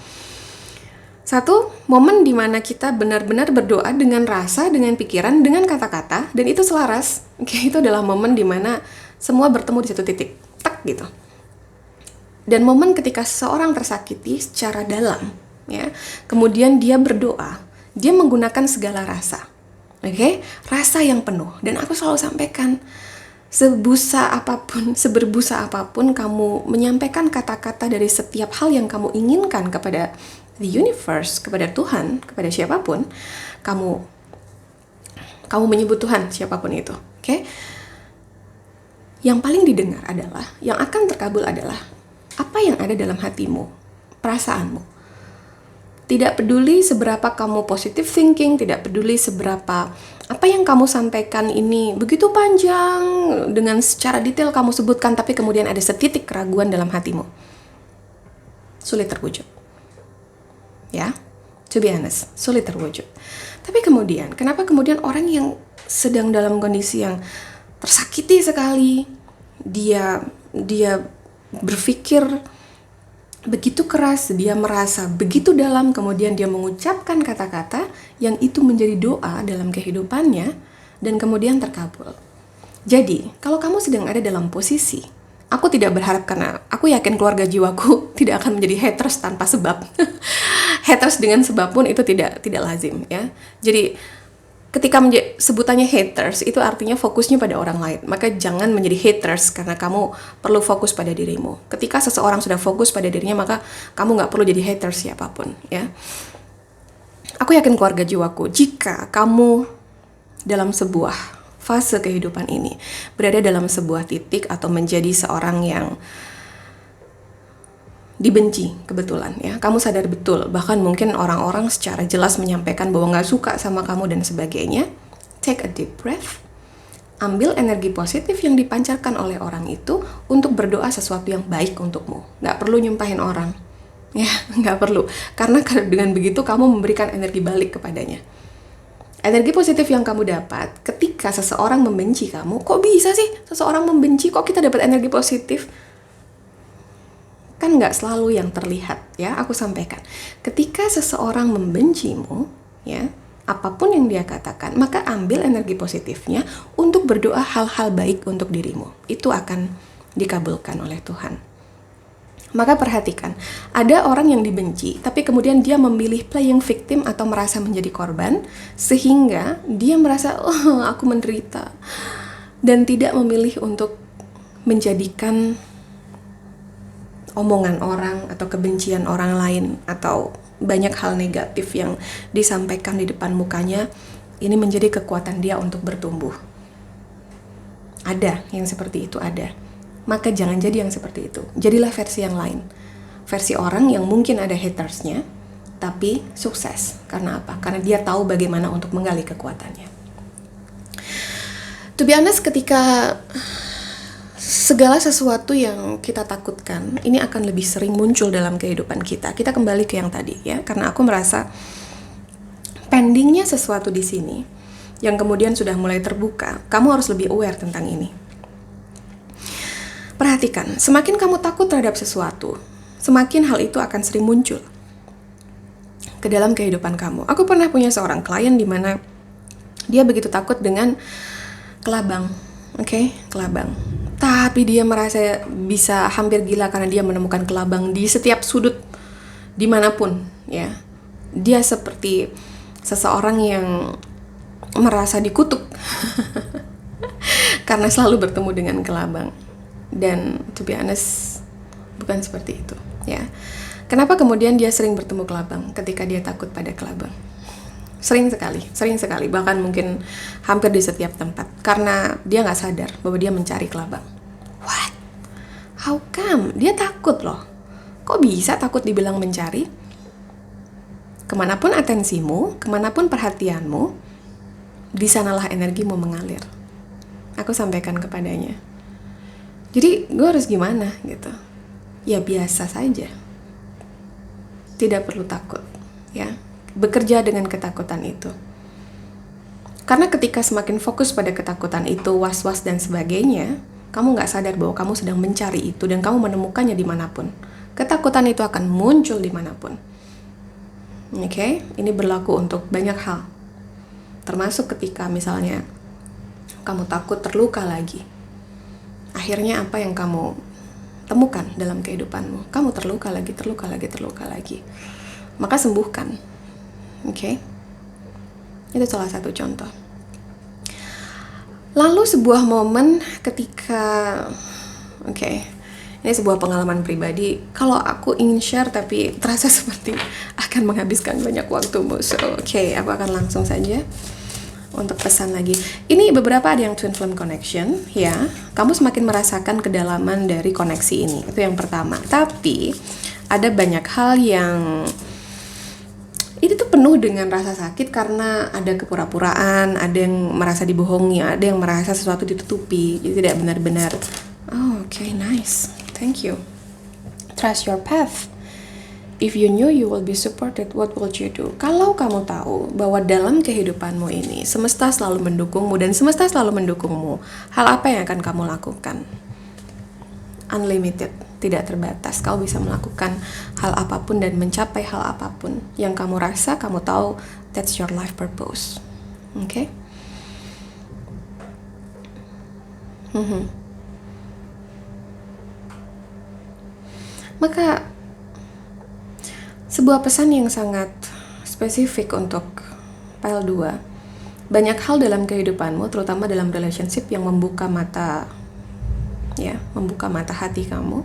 Satu, momen dimana kita benar-benar berdoa dengan rasa, dengan pikiran, dengan kata-kata, dan itu selaras. Itu adalah momen dimana semua bertemu di satu titik, tak gitu. Dan momen ketika seseorang tersakiti secara dalam, ya, kemudian dia berdoa, dia menggunakan segala rasa, rasa yang penuh. Dan aku selalu sampaikan, seberbusa apapun kamu menyampaikan kata-kata dari setiap hal yang kamu inginkan kepada the universe, kepada Tuhan, kepada siapapun, kamu menyebut Tuhan, siapapun itu, Yang paling didengar adalah, yang akan terkabul adalah apa yang ada dalam hatimu, perasaanmu. Tidak peduli seberapa kamu positive thinking, tidak peduli seberapa apa yang kamu sampaikan ini begitu panjang, dengan secara detail kamu sebutkan, tapi kemudian ada setitik keraguan dalam hatimu. Sulit terwujud. Ya, to be honest, sulit terwujud. Tapi kemudian, kenapa kemudian orang yang sedang dalam kondisi yang tersakiti sekali, dia berpikir begitu keras, dia merasa begitu dalam, kemudian dia mengucapkan kata-kata yang itu menjadi doa dalam kehidupannya, dan kemudian terkabul. Jadi, kalau kamu sedang ada dalam posisi, aku tidak berharap, karena aku yakin keluarga jiwaku tidak akan menjadi haters tanpa sebab. Haters dengan sebab pun itu tidak lazim ya. Jadi, ketika sebutannya haters, itu artinya fokusnya pada orang lain. Maka jangan menjadi haters, karena kamu perlu fokus pada dirimu. Ketika seseorang sudah fokus pada dirinya, maka kamu nggak perlu jadi haters siapapun, ya. Aku yakin keluarga jiwaku, jika kamu dalam sebuah fase kehidupan ini, berada dalam sebuah titik atau menjadi seorang yang dibenci kebetulan, ya, kamu sadar betul, bahkan mungkin orang-orang secara jelas menyampaikan bahwa nggak suka sama kamu dan sebagainya, take a deep breath, ambil energi positif yang dipancarkan oleh orang itu untuk berdoa sesuatu yang baik untukmu. Nggak perlu nyumpahin orang, ya, nggak perlu, karena dengan begitu kamu memberikan energi balik kepadanya. Energi positif yang kamu dapat ketika seseorang membenci kamu, kok bisa sih seseorang membenci, kok kita dapat energi positif? Kan nggak selalu yang terlihat, ya, aku sampaikan. Ketika seseorang membencimu, ya, apapun yang dia katakan, maka ambil energi positifnya untuk berdoa hal-hal baik untuk dirimu. Itu akan dikabulkan oleh Tuhan. Maka perhatikan, ada orang yang dibenci, tapi kemudian dia memilih playing victim atau merasa menjadi korban, sehingga dia merasa, oh aku menderita, dan tidak memilih untuk menjadikan omongan orang atau kebencian orang lain atau banyak hal negatif yang disampaikan di depan mukanya, ini menjadi kekuatan dia untuk bertumbuh. Ada yang seperti itu, ada. Maka jangan jadi yang seperti itu. Jadilah versi yang lain. Versi orang yang mungkin ada hatersnya, tapi sukses. Karena apa? Karena dia tahu bagaimana untuk menggali kekuatannya. To be honest, ketika segala sesuatu yang kita takutkan, ini akan lebih sering muncul dalam kehidupan kita. Kita kembali ke yang tadi ya, karena aku merasa pendingnya sesuatu di sini, yang kemudian sudah mulai terbuka, kamu harus lebih aware tentang ini. Perhatikan, semakin kamu takut terhadap sesuatu, semakin hal itu akan sering muncul ke dalam kehidupan kamu. Aku pernah punya seorang klien di mana dia begitu takut dengan kelabang, kelabang. Tapi dia merasa bisa hampir gila karena dia menemukan kelabang di setiap sudut, dimanapun, ya. Dia seperti seseorang yang merasa dikutuk karena selalu bertemu dengan kelabang. Dan to be honest, bukan seperti itu, ya. Kenapa kemudian dia sering bertemu kelabang ketika dia takut pada kelabang? Sering sekali, bahkan mungkin hampir di setiap tempat, karena dia nggak sadar bahwa dia mencari kelabang. What? How come? Dia takut loh. Kok bisa takut dibilang mencari? Kemanapun atensimu, kemanapun perhatianmu, di sanalah energimu mengalir. Aku sampaikan kepadanya. Jadi gue harus gimana gitu? Ya biasa saja. Tidak perlu takut, ya. Bekerja dengan ketakutan itu. Karena ketika semakin fokus pada ketakutan itu, was-was dan sebagainya, kamu gak sadar bahwa kamu sedang mencari itu dan kamu menemukannya dimanapun. Ketakutan itu akan muncul dimanapun. Ini berlaku untuk banyak hal. Termasuk ketika misalnya kamu takut terluka lagi. Akhirnya apa yang kamu temukan dalam kehidupanmu? Kamu terluka lagi. Maka sembuhkan. Itu salah satu contoh. Lalu sebuah momen ketika ini sebuah pengalaman pribadi. Kalau aku ingin share tapi terasa seperti akan menghabiskan banyak waktumu. So, aku akan langsung saja untuk pesan lagi. Ini beberapa ada yang twin flame connection, ya. Kamu semakin merasakan kedalaman dari koneksi ini. Itu yang pertama. Tapi ada banyak hal yang ini tuh penuh dengan rasa sakit karena ada kepura-puraan, ada yang merasa dibohongi, ada yang merasa sesuatu ditutupi. Jadi tidak benar-benar. Nice. Thank you. Trust your path. If you knew you will be supported, what will you do? Kalau kamu tahu bahwa dalam kehidupanmu ini semesta selalu mendukungmu dan semesta selalu mendukungmu, hal apa yang akan kamu lakukan? Unlimited, tidak terbatas. Kau bisa melakukan hal apapun dan mencapai hal apapun yang kamu rasa, kamu tahu that's your life purpose. Maka sebuah pesan yang sangat spesifik untuk pile 2. Banyak hal dalam kehidupanmu, terutama dalam relationship, yang membuka mata hati kamu.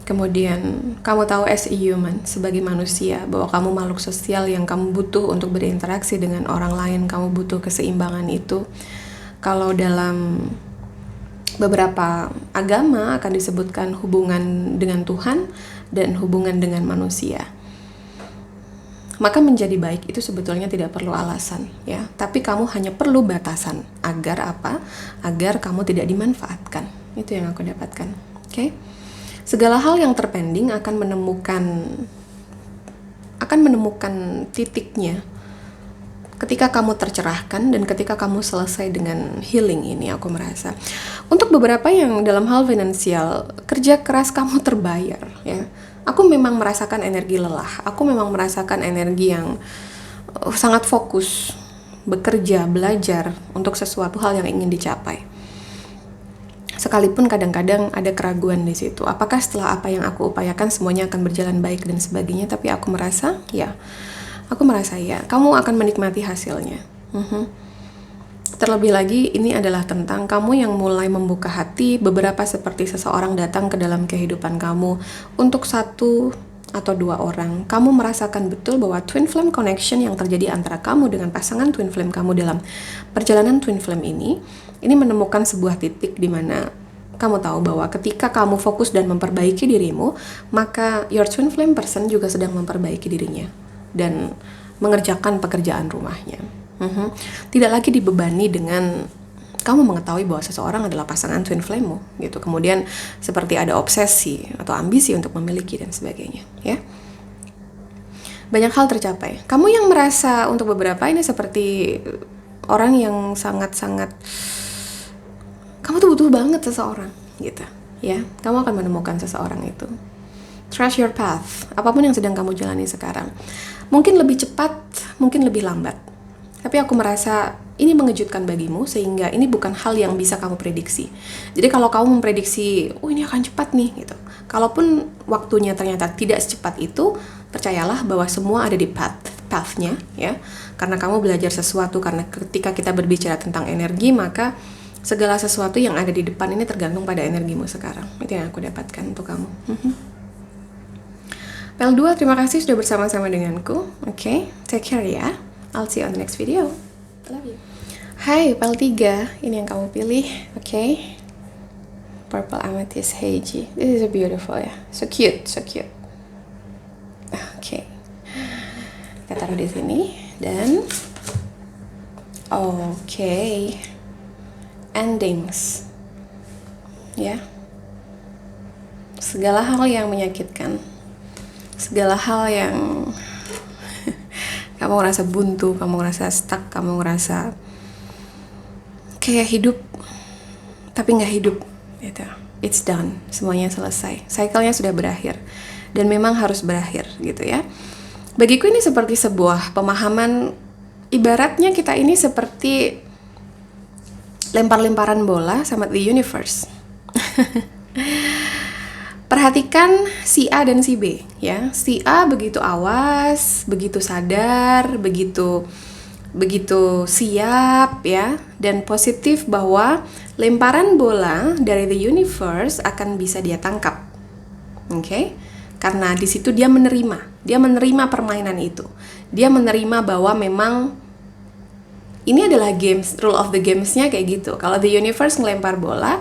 Kemudian kamu tahu as a human, sebagai manusia, bahwa kamu makhluk sosial yang kamu butuh untuk berinteraksi dengan orang lain. Kamu butuh keseimbangan itu. Kalau dalam beberapa agama akan disebutkan hubungan dengan Tuhan dan hubungan dengan manusia. Maka menjadi baik itu sebetulnya tidak perlu alasan, ya. Tapi kamu hanya perlu batasan. Agar apa? Agar kamu tidak dimanfaatkan. Itu yang aku dapatkan. Segala hal yang terpending akan menemukan titiknya ketika kamu tercerahkan dan ketika kamu selesai dengan healing ini. Aku merasa untuk beberapa yang dalam hal finansial, kerja keras kamu terbayar, ya. Aku memang merasakan energi lelah. Aku memang merasakan energi yang sangat fokus, bekerja, belajar untuk sesuatu hal yang ingin dicapai. Sekalipun kadang-kadang ada keraguan di situ. Apakah setelah apa yang aku upayakan semuanya akan berjalan baik dan sebagainya? Tapi aku merasa ya, kamu akan menikmati hasilnya. Terlebih lagi ini adalah tentang kamu yang mulai membuka hati. Beberapa seperti seseorang datang ke dalam kehidupan kamu untuk 1 atau 2 orang. Kamu merasakan betul bahwa twin flame connection yang terjadi antara kamu dengan pasangan twin flame kamu dalam perjalanan twin flame ini menemukan sebuah titik di mana kamu tahu bahwa ketika kamu fokus dan memperbaiki dirimu, maka your twin flame person juga sedang memperbaiki dirinya dan mengerjakan pekerjaan rumahnya. Tidak lagi dibebani dengan kamu mengetahui bahwa seseorang adalah pasangan twin flame-mu gitu. Kemudian seperti ada obsesi atau ambisi untuk memiliki dan sebagainya, ya. Banyak hal tercapai. Kamu yang merasa untuk beberapa ini seperti orang yang sangat-sangat kamu tuh butuh banget seseorang gitu, ya. Kamu akan menemukan seseorang itu. Trust your path. Apapun yang sedang kamu jalani sekarang. Mungkin lebih cepat, mungkin lebih lambat. Tapi aku merasa ini mengejutkan bagimu sehingga ini bukan hal yang bisa kamu prediksi. Jadi kalau kamu memprediksi, ini akan cepat nih gitu. Kalaupun waktunya ternyata tidak secepat itu, percayalah bahwa semua ada di path-nya ya. Karena kamu belajar sesuatu, karena ketika kita berbicara tentang energi, maka segala sesuatu yang ada di depan ini tergantung pada energimu sekarang. Itu yang aku dapatkan untuk kamu. PL2, terima kasih sudah bersama-sama denganku. Oke, take care ya. I'll see you on the next video. Love you. Hai, PL3, ini yang kamu pilih, oke? Purple Amethyst Heiji. This is a beautiful ya, so cute. Oke, kita taruh di sini dan oke, endings, ya. Segala hal yang menyakitkan, segala hal yang kamu ngerasa buntu, kamu ngerasa stuck, kamu ngerasa kayak hidup tapi nggak hidup gitu. It's done, semuanya selesai, cycle-nya sudah berakhir dan memang harus berakhir gitu ya. Bagiku ini seperti sebuah pemahaman, ibaratnya kita ini seperti lempar-lemparan bola sama the universe. Perhatikan si A dan si B ya. Si A begitu awas, begitu sadar, begitu siap ya, dan positif bahwa lemparan bola dari the universe akan bisa dia tangkap. Oke? Karena di situ dia menerima permainan itu. Dia menerima bahwa memang ini adalah games, rule of the games-nya kayak gitu. Kalau the universe ngelempar bola,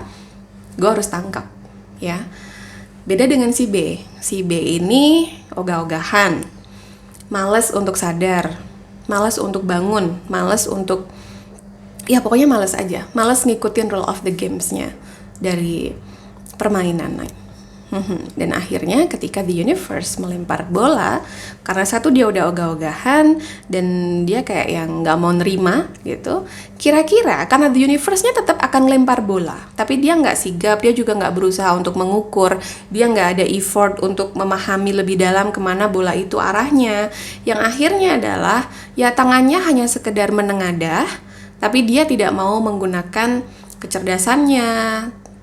gue harus tangkap ya. Beda dengan si B. Si B ini ogah-ogahan, malas untuk sadar, malas untuk bangun, malas untuk, ya pokoknya malas aja, malas ngikutin rule of the games-nya dari permainan. Dan akhirnya ketika the universe melempar bola, karena satu dia udah ogah-ogahan dan dia kayak yang gak mau nerima gitu, kira-kira karena the universe-nya tetap akan lempar bola, tapi dia gak sigap, dia juga gak berusaha untuk mengukur, dia gak ada effort untuk memahami lebih dalam kemana bola itu arahnya. Yang akhirnya adalah ya tangannya hanya sekedar menengadah, tapi dia tidak mau menggunakan kecerdasannya,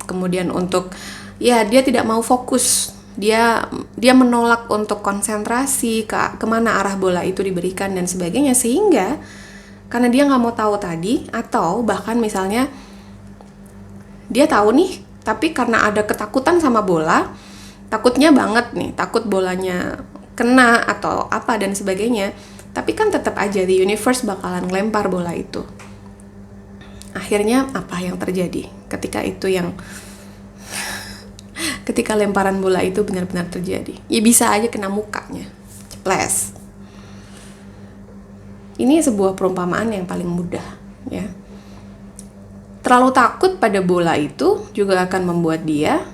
kemudian untuk ya dia tidak mau fokus, dia menolak untuk konsentrasi kemana arah bola itu diberikan dan sebagainya, sehingga karena dia nggak mau tahu tadi, atau bahkan misalnya dia tahu nih tapi karena ada ketakutan sama bola, takutnya banget nih, takut bolanya kena atau apa dan sebagainya, tapi kan tetap aja the universe bakalan ngelempar bola itu. Akhirnya apa yang terjadi ketika lemparan bola itu benar-benar terjadi? Ya bisa aja kena mukanya, ceples. Ini sebuah perumpamaan yang paling mudah ya. Terlalu takut pada bola itu juga akan membuat dia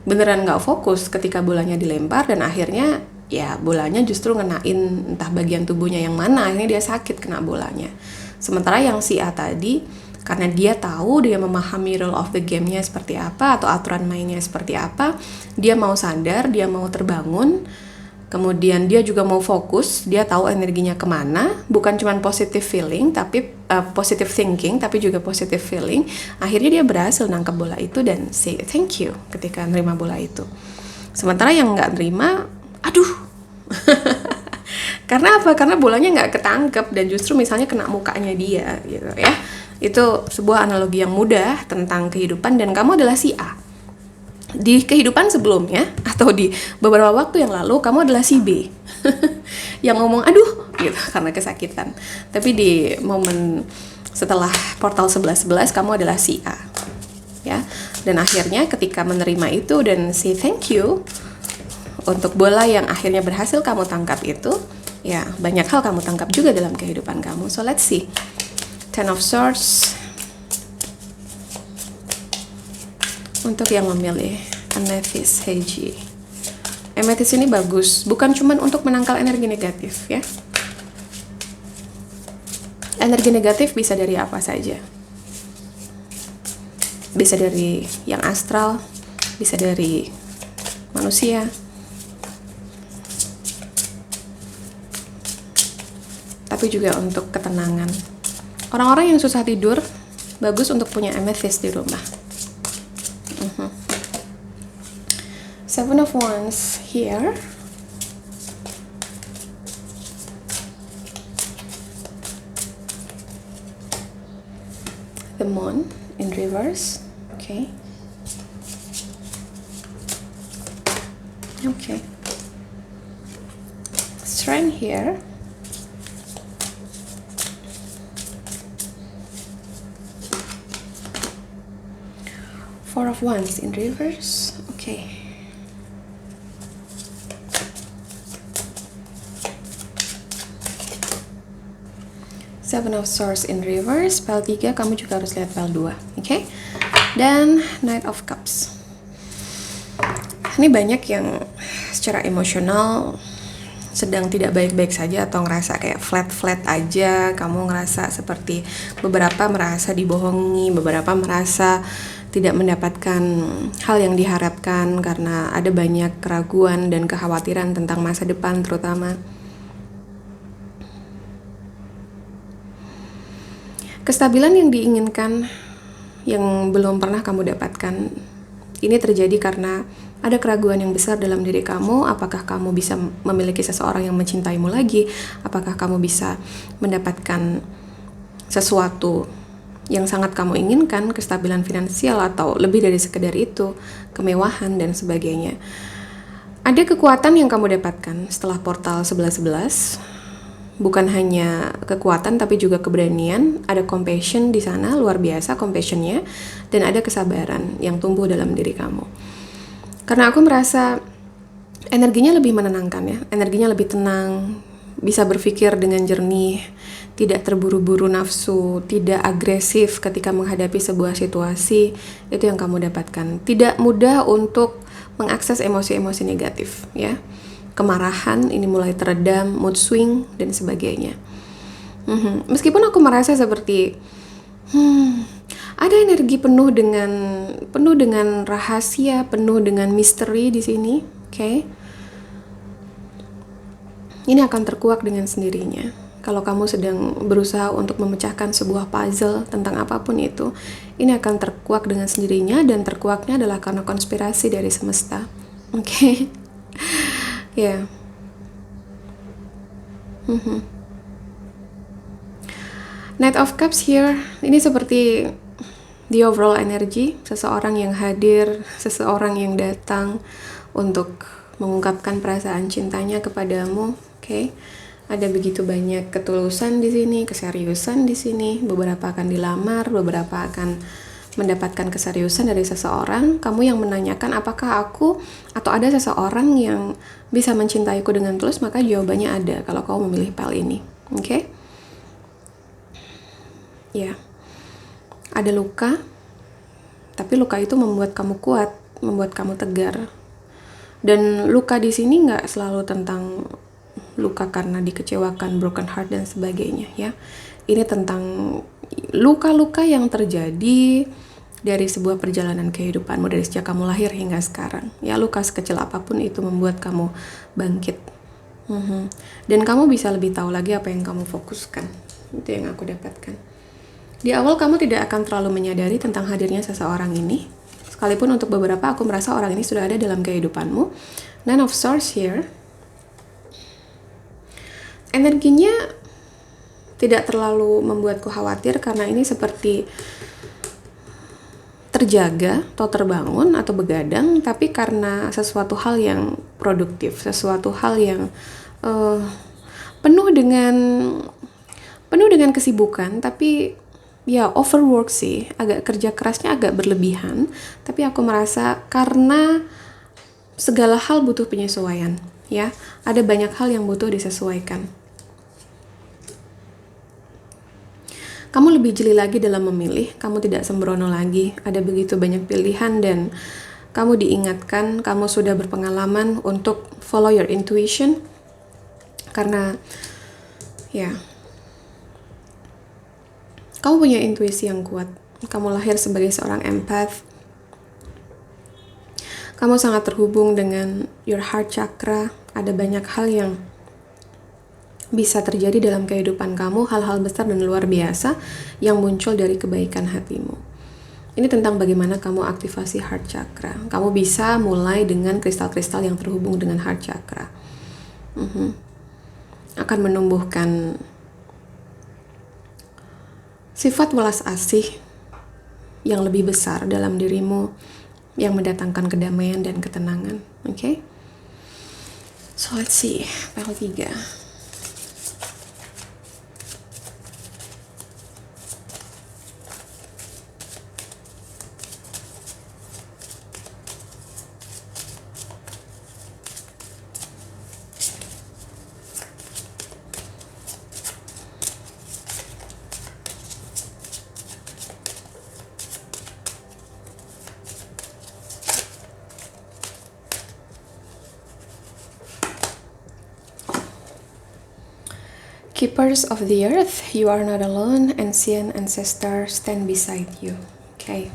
beneran gak fokus ketika bolanya dilempar, dan akhirnya ya bolanya justru ngenain entah bagian tubuhnya yang mana, akhirnya dia sakit kena bolanya. Sementara yang si A tadi, karena dia tahu, dia memahami rule of the game-nya seperti apa atau aturan mainnya seperti apa, dia mau sadar, dia mau terbangun, kemudian dia juga mau fokus, dia tahu energinya kemana, bukan cuma positive feeling, tapi positive thinking tapi juga positive feeling, akhirnya dia berhasil nangkep bola itu dan say thank you ketika nerima bola itu. Sementara yang nggak nerima, aduh. Karena apa? Karena bolanya nggak ketangkep dan justru misalnya kena mukanya dia gitu ya. Itu sebuah analogi yang mudah tentang kehidupan, dan kamu adalah si A. Di kehidupan sebelumnya atau di beberapa waktu yang lalu kamu adalah si B. Yang ngomong aduh gitu karena kesakitan. Tapi di momen setelah portal 11-11 kamu adalah si A. Ya. Dan akhirnya ketika menerima itu dan say thank you untuk bola yang akhirnya berhasil kamu tangkap itu, ya banyak hal kamu tangkap juga dalam kehidupan kamu. So let's see. Ten of Swords. Untuk yang memilih Amethyst Heiji. Amethyst ini bagus, bukan cuma untuk menangkal energi negatif ya. Energi negatif bisa dari apa saja. Bisa dari yang astral, bisa dari manusia. Tapi juga untuk ketenangan. Orang-orang yang susah tidur, bagus untuk punya amethyst di rumah. Seven of Wands here. The Moon in reverse. Okay. Okay. Strength here. Four of Wands in reverse. Okay. Seven of Swords in reverse. Pile 3, kamu juga harus lihat pile 2. Okay. Dan Knight of Cups. Ini banyak yang secara emosional sedang tidak baik-baik saja atau ngerasa kayak flat-flat aja. Kamu ngerasa seperti beberapa merasa dibohongi, beberapa merasa tidak mendapatkan hal yang diharapkan karena ada banyak keraguan dan kekhawatiran tentang masa depan terutama. Kestabilan yang diinginkan yang belum pernah kamu dapatkan ini terjadi karena ada keraguan yang besar dalam diri kamu. Apakah kamu bisa memiliki seseorang yang mencintaimu lagi? Apakah kamu bisa mendapatkan sesuatu yang sangat kamu inginkan, kestabilan finansial atau lebih dari sekedar itu, kemewahan dan sebagainya. Ada kekuatan yang kamu dapatkan setelah portal 11-11. Bukan hanya kekuatan tapi juga keberanian, ada compassion di sana, luar biasa compassionnya, dan ada kesabaran yang tumbuh dalam diri kamu. Karena aku merasa energinya lebih menenangkan ya, energinya lebih tenang, bisa berpikir dengan jernih, tidak terburu-buru nafsu, tidak agresif ketika menghadapi sebuah situasi. Itu yang kamu dapatkan. Tidak mudah untuk mengakses emosi-emosi negatif ya. Kemarahan ini mulai teredam, mood swing dan sebagainya. Meskipun aku merasa seperti ada energi penuh dengan rahasia, penuh dengan misteri di sini, oke? Ini akan terkuak dengan sendirinya. Kalau kamu sedang berusaha untuk memecahkan sebuah puzzle tentang apapun itu, ini akan terkuak dengan sendirinya, dan terkuaknya adalah karena konspirasi dari semesta. Oke. Ya. Knight of Cups here, ini seperti the overall energy, seseorang yang hadir, seseorang yang datang untuk mengungkapkan perasaan cintanya kepadamu. Oke. Ada begitu banyak ketulusan di sini, keseriusan di sini. Beberapa akan dilamar, beberapa akan mendapatkan keseriusan dari seseorang. Kamu yang menanyakan apakah aku atau ada seseorang yang bisa mencintaiku dengan tulus, maka jawabannya ada kalau kamu memilih pile ini. Oke? Ya. Ada luka, tapi luka itu membuat kamu kuat, membuat kamu tegar. Dan luka di sini nggak selalu tentang luka karena dikecewakan, broken heart dan sebagainya ya. Ini tentang luka-luka yang terjadi dari sebuah perjalanan kehidupanmu dari sejak kamu lahir hingga sekarang. Ya, luka sekecil apapun itu membuat kamu bangkit. Dan kamu bisa lebih tahu lagi apa yang kamu fokuskan. Itu yang aku dapatkan. Di awal kamu tidak akan terlalu menyadari tentang hadirnya seseorang ini. Sekalipun untuk beberapa aku merasa orang ini sudah ada dalam kehidupanmu. Nine of Swords here. Energinya tidak terlalu membuatku khawatir karena ini seperti terjaga atau terbangun atau begadang, tapi karena sesuatu hal yang produktif, sesuatu hal yang penuh dengan kesibukan, tapi ya overwork sih, agak kerja kerasnya agak berlebihan, tapi aku merasa karena segala hal butuh penyesuaian, ya. Ada banyak hal yang butuh disesuaikan. Kamu lebih jeli lagi dalam memilih, kamu tidak sembrono lagi, ada begitu banyak pilihan dan kamu diingatkan, kamu sudah berpengalaman untuk follow your intuition, karena ya, kamu punya intuisi yang kuat. Kamu lahir sebagai seorang empath. Kamu sangat terhubung dengan your heart chakra. Ada banyak hal yang bisa terjadi dalam kehidupan kamu, hal-hal besar dan luar biasa yang muncul dari kebaikan hatimu. Ini tentang bagaimana kamu aktivasi heart chakra. Kamu bisa mulai dengan kristal-kristal yang terhubung dengan heart chakra. Akan menumbuhkan sifat welas asih yang lebih besar dalam dirimu, yang mendatangkan kedamaian dan ketenangan. Okay? So let's see, PL 3. Keepers of the earth, you are not alone. Ancient ancestor stand beside you. Okay.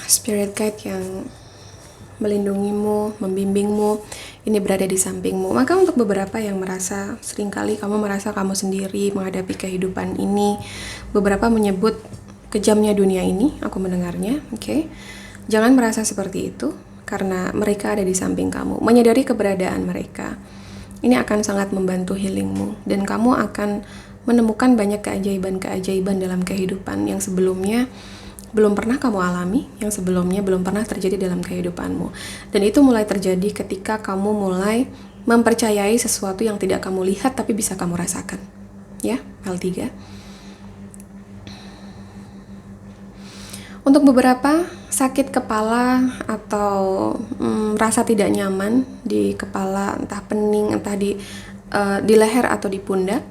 Spirit guide yang melindungimu, membimbingmu, ini berada di sampingmu. Maka untuk beberapa yang merasa, seringkali kamu merasa kamu sendiri menghadapi kehidupan ini, beberapa menyebut kejamnya dunia ini, aku mendengarnya. Okay. Jangan merasa seperti itu, karena mereka ada di samping kamu. Menyadari keberadaan mereka, ini akan sangat membantu healingmu, dan kamu akan menemukan banyak keajaiban-keajaiban dalam kehidupan yang sebelumnya belum pernah kamu alami, yang sebelumnya belum pernah terjadi dalam kehidupanmu. Dan itu mulai terjadi ketika kamu mulai mempercayai sesuatu yang tidak kamu lihat tapi bisa kamu rasakan. Ya, L3. Untuk beberapa, sakit kepala atau rasa tidak nyaman di kepala, entah pening, entah di leher atau di pundak,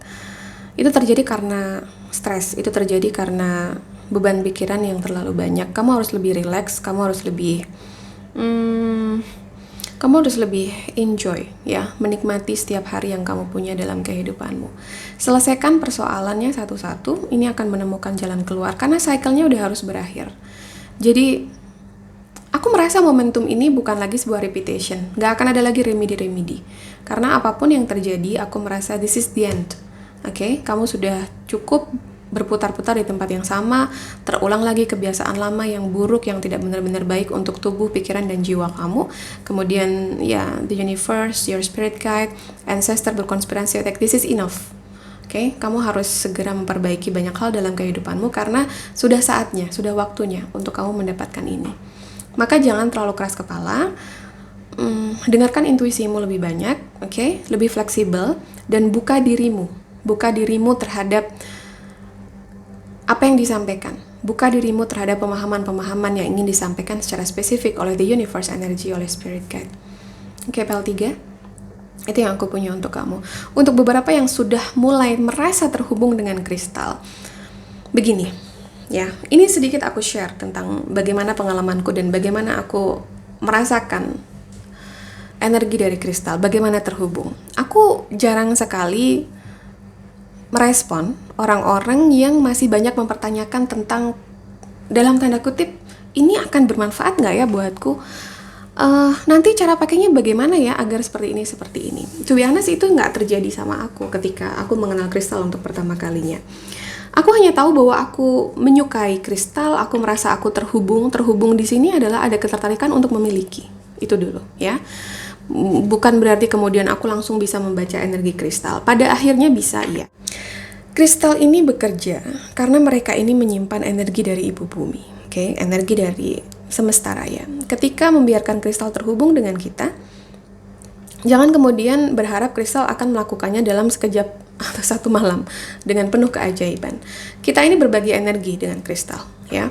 itu terjadi karena stres, itu terjadi karena beban pikiran yang terlalu banyak. Kamu harus lebih relax, kamu harus lebih enjoy, ya, menikmati setiap hari yang kamu punya dalam kehidupanmu. Selesaikan persoalannya satu-satu, ini akan menemukan jalan keluar, karena cycle-nya udah harus berakhir. Jadi, aku merasa momentum ini bukan lagi sebuah repetition, gak akan ada lagi remedi-remedi. Karena apapun yang terjadi, aku merasa this is the end. Oke, kamu sudah cukup berputar-putar di tempat yang sama, terulang lagi kebiasaan lama yang buruk, yang tidak benar-benar baik untuk tubuh, pikiran, dan jiwa kamu. Kemudian, ya, the universe, your spirit guide, ancestor berkonspirasi, this is enough. Oke, kamu harus segera memperbaiki banyak hal dalam kehidupanmu karena sudah saatnya, sudah waktunya untuk kamu mendapatkan ini. Maka jangan terlalu keras kepala, dengarkan intuisimu lebih banyak, oke? Lebih fleksibel, dan buka dirimu terhadap apa yang disampaikan. Buka dirimu terhadap pemahaman-pemahaman yang ingin disampaikan secara spesifik oleh the universe energy, oleh spirit guide. Oke, PL3. Itu yang aku punya untuk kamu. Untuk beberapa yang sudah mulai merasa terhubung dengan kristal, begini, ya, ini sedikit aku share tentang bagaimana pengalamanku dan bagaimana aku merasakan energi dari kristal, bagaimana terhubung. Aku jarang sekali merespon orang-orang yang masih banyak mempertanyakan tentang, dalam tanda kutip, ini akan bermanfaat nggak ya buatku? Nanti cara pakainya bagaimana ya agar seperti ini. To be honest, itu nggak terjadi sama aku ketika aku mengenal kristal untuk pertama kalinya. Aku hanya tahu bahwa aku menyukai kristal, aku merasa aku terhubung. Terhubung di sini adalah ada ketertarikan untuk memiliki. Itu dulu ya. Bukan berarti kemudian aku langsung bisa membaca energi kristal. Pada akhirnya bisa, iya. Kristal ini bekerja karena mereka ini menyimpan energi dari ibu bumi, oke? Energi dari semesta raya. Ketika membiarkan kristal terhubung dengan kita, jangan kemudian berharap kristal akan melakukannya dalam sekejap atau satu malam dengan penuh keajaiban. Kita ini berbagi energi dengan kristal, ya.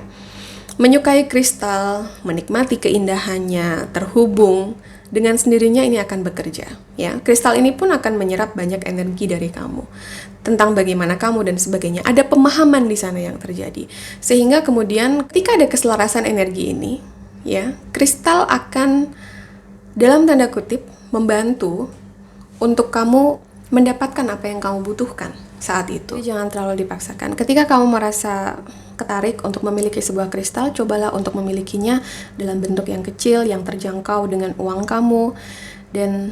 Menyukai kristal, menikmati keindahannya, terhubung, dengan sendirinya ini akan bekerja, ya. Kristal ini pun akan menyerap banyak energi dari kamu tentang bagaimana kamu dan sebagainya. Ada pemahaman di sana yang terjadi, sehingga kemudian ketika ada keselarasan energi ini, ya, kristal akan dalam tanda kutip membantu untuk kamu mendapatkan apa yang kamu butuhkan saat itu. Jadi jangan terlalu dipaksakan. Ketika kamu merasa ketarik untuk memiliki sebuah kristal, cobalah untuk memilikinya dalam bentuk yang kecil, yang terjangkau dengan uang kamu, dan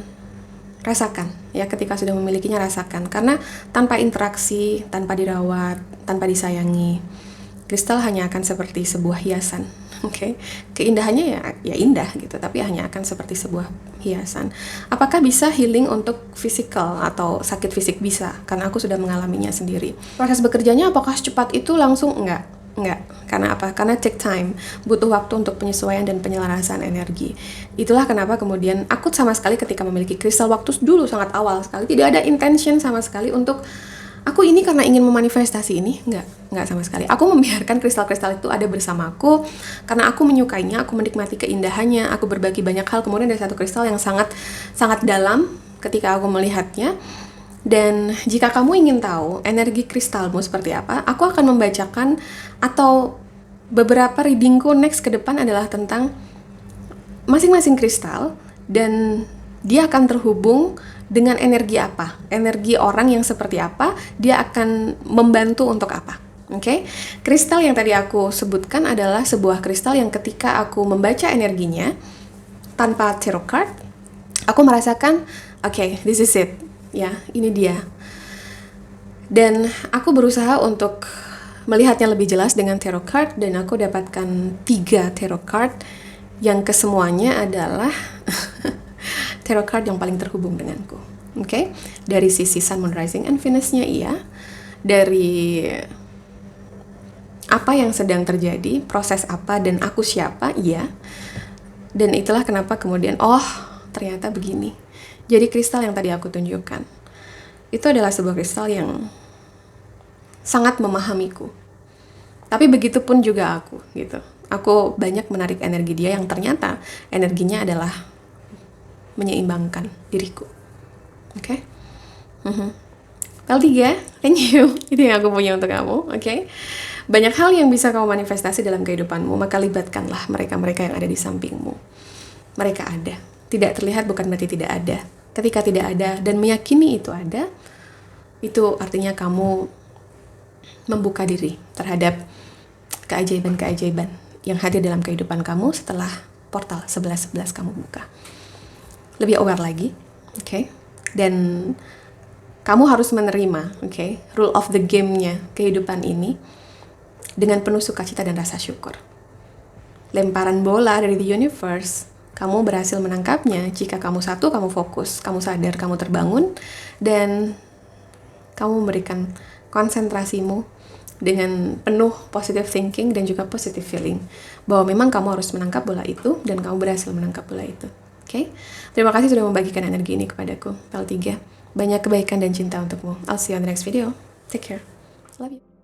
rasakan ya. Ketika sudah memilikinya, rasakan, karena tanpa interaksi, tanpa dirawat, tanpa disayangi, kristal hanya akan seperti sebuah hiasan. Oke, keindahannya ya indah gitu, tapi hanya akan seperti sebuah hiasan. Apakah bisa healing untuk fisikal atau sakit fisik? Bisa, karena aku sudah mengalaminya sendiri. Proses bekerjanya apakah secepat itu langsung? Enggak. Karena apa? Karena take time, butuh waktu untuk penyesuaian dan penyelarasan energi. Itulah kenapa kemudian aku sama sekali ketika memiliki kristal waktu dulu sangat awal sekali, tidak ada intention sama sekali untuk aku ini karena ingin memanifestasi ini. Enggak sama sekali. Aku membiarkan kristal-kristal itu ada bersamaku karena aku menyukainya, aku menikmati keindahannya, aku berbagi banyak hal. Kemudian ada satu kristal yang sangat dalam ketika aku melihatnya. Dan jika kamu ingin tahu energi kristalmu seperti apa, aku akan membacakan, atau beberapa readingku next ke depan adalah tentang masing-masing kristal dan dia akan terhubung dengan energi apa, energi orang yang seperti apa, dia akan membantu untuk apa. Oke? Kristal yang tadi aku sebutkan adalah sebuah kristal yang ketika aku membaca energinya tanpa tarot card, aku merasakan, okay, this is it. Ya, ini dia. Dan aku berusaha untuk melihatnya lebih jelas dengan tarot card, dan aku dapatkan 3 tarot card yang kesemuanya adalah tarot card yang paling terhubung denganku. Oke? Dari sisi Sun, Moon, Rising, and Venus-nya iya. Dari apa yang sedang terjadi, proses apa, dan aku siapa, iya. Dan itulah kenapa kemudian, oh ternyata begini. Jadi kristal yang tadi aku tunjukkan, itu adalah sebuah kristal yang sangat memahamiku. Tapi begitu pun juga aku, gitu. Aku banyak menarik energi dia yang ternyata energinya adalah menyeimbangkan diriku. Oke? L3, thank you. Itu yang aku punya untuk kamu, oke? Banyak hal yang bisa kamu manifestasi dalam kehidupanmu, maka libatkanlah mereka-mereka yang ada di sampingmu. Mereka ada. Tidak terlihat bukan berarti tidak ada. Ketika tidak ada dan meyakini itu ada, itu artinya kamu membuka diri terhadap keajaiban-keajaiban yang hadir dalam kehidupan kamu setelah portal 11-11 kamu buka. Lebih aware lagi, oke? Dan kamu harus menerima, oke, rule of the game-nya kehidupan ini dengan penuh sukacita dan rasa syukur. Lemparan bola dari the universe, kamu berhasil menangkapnya jika kamu satu, kamu fokus, kamu sadar, kamu terbangun, dan kamu memberikan konsentrasimu dengan penuh positive thinking dan juga positive feeling bahwa memang kamu harus menangkap bola itu dan kamu berhasil menangkap bola itu. Oke? Terima kasih sudah membagikan energi ini kepadaku, L3. Banyak kebaikan dan cinta untukmu. I'll see you on the next video. Take care. Love you.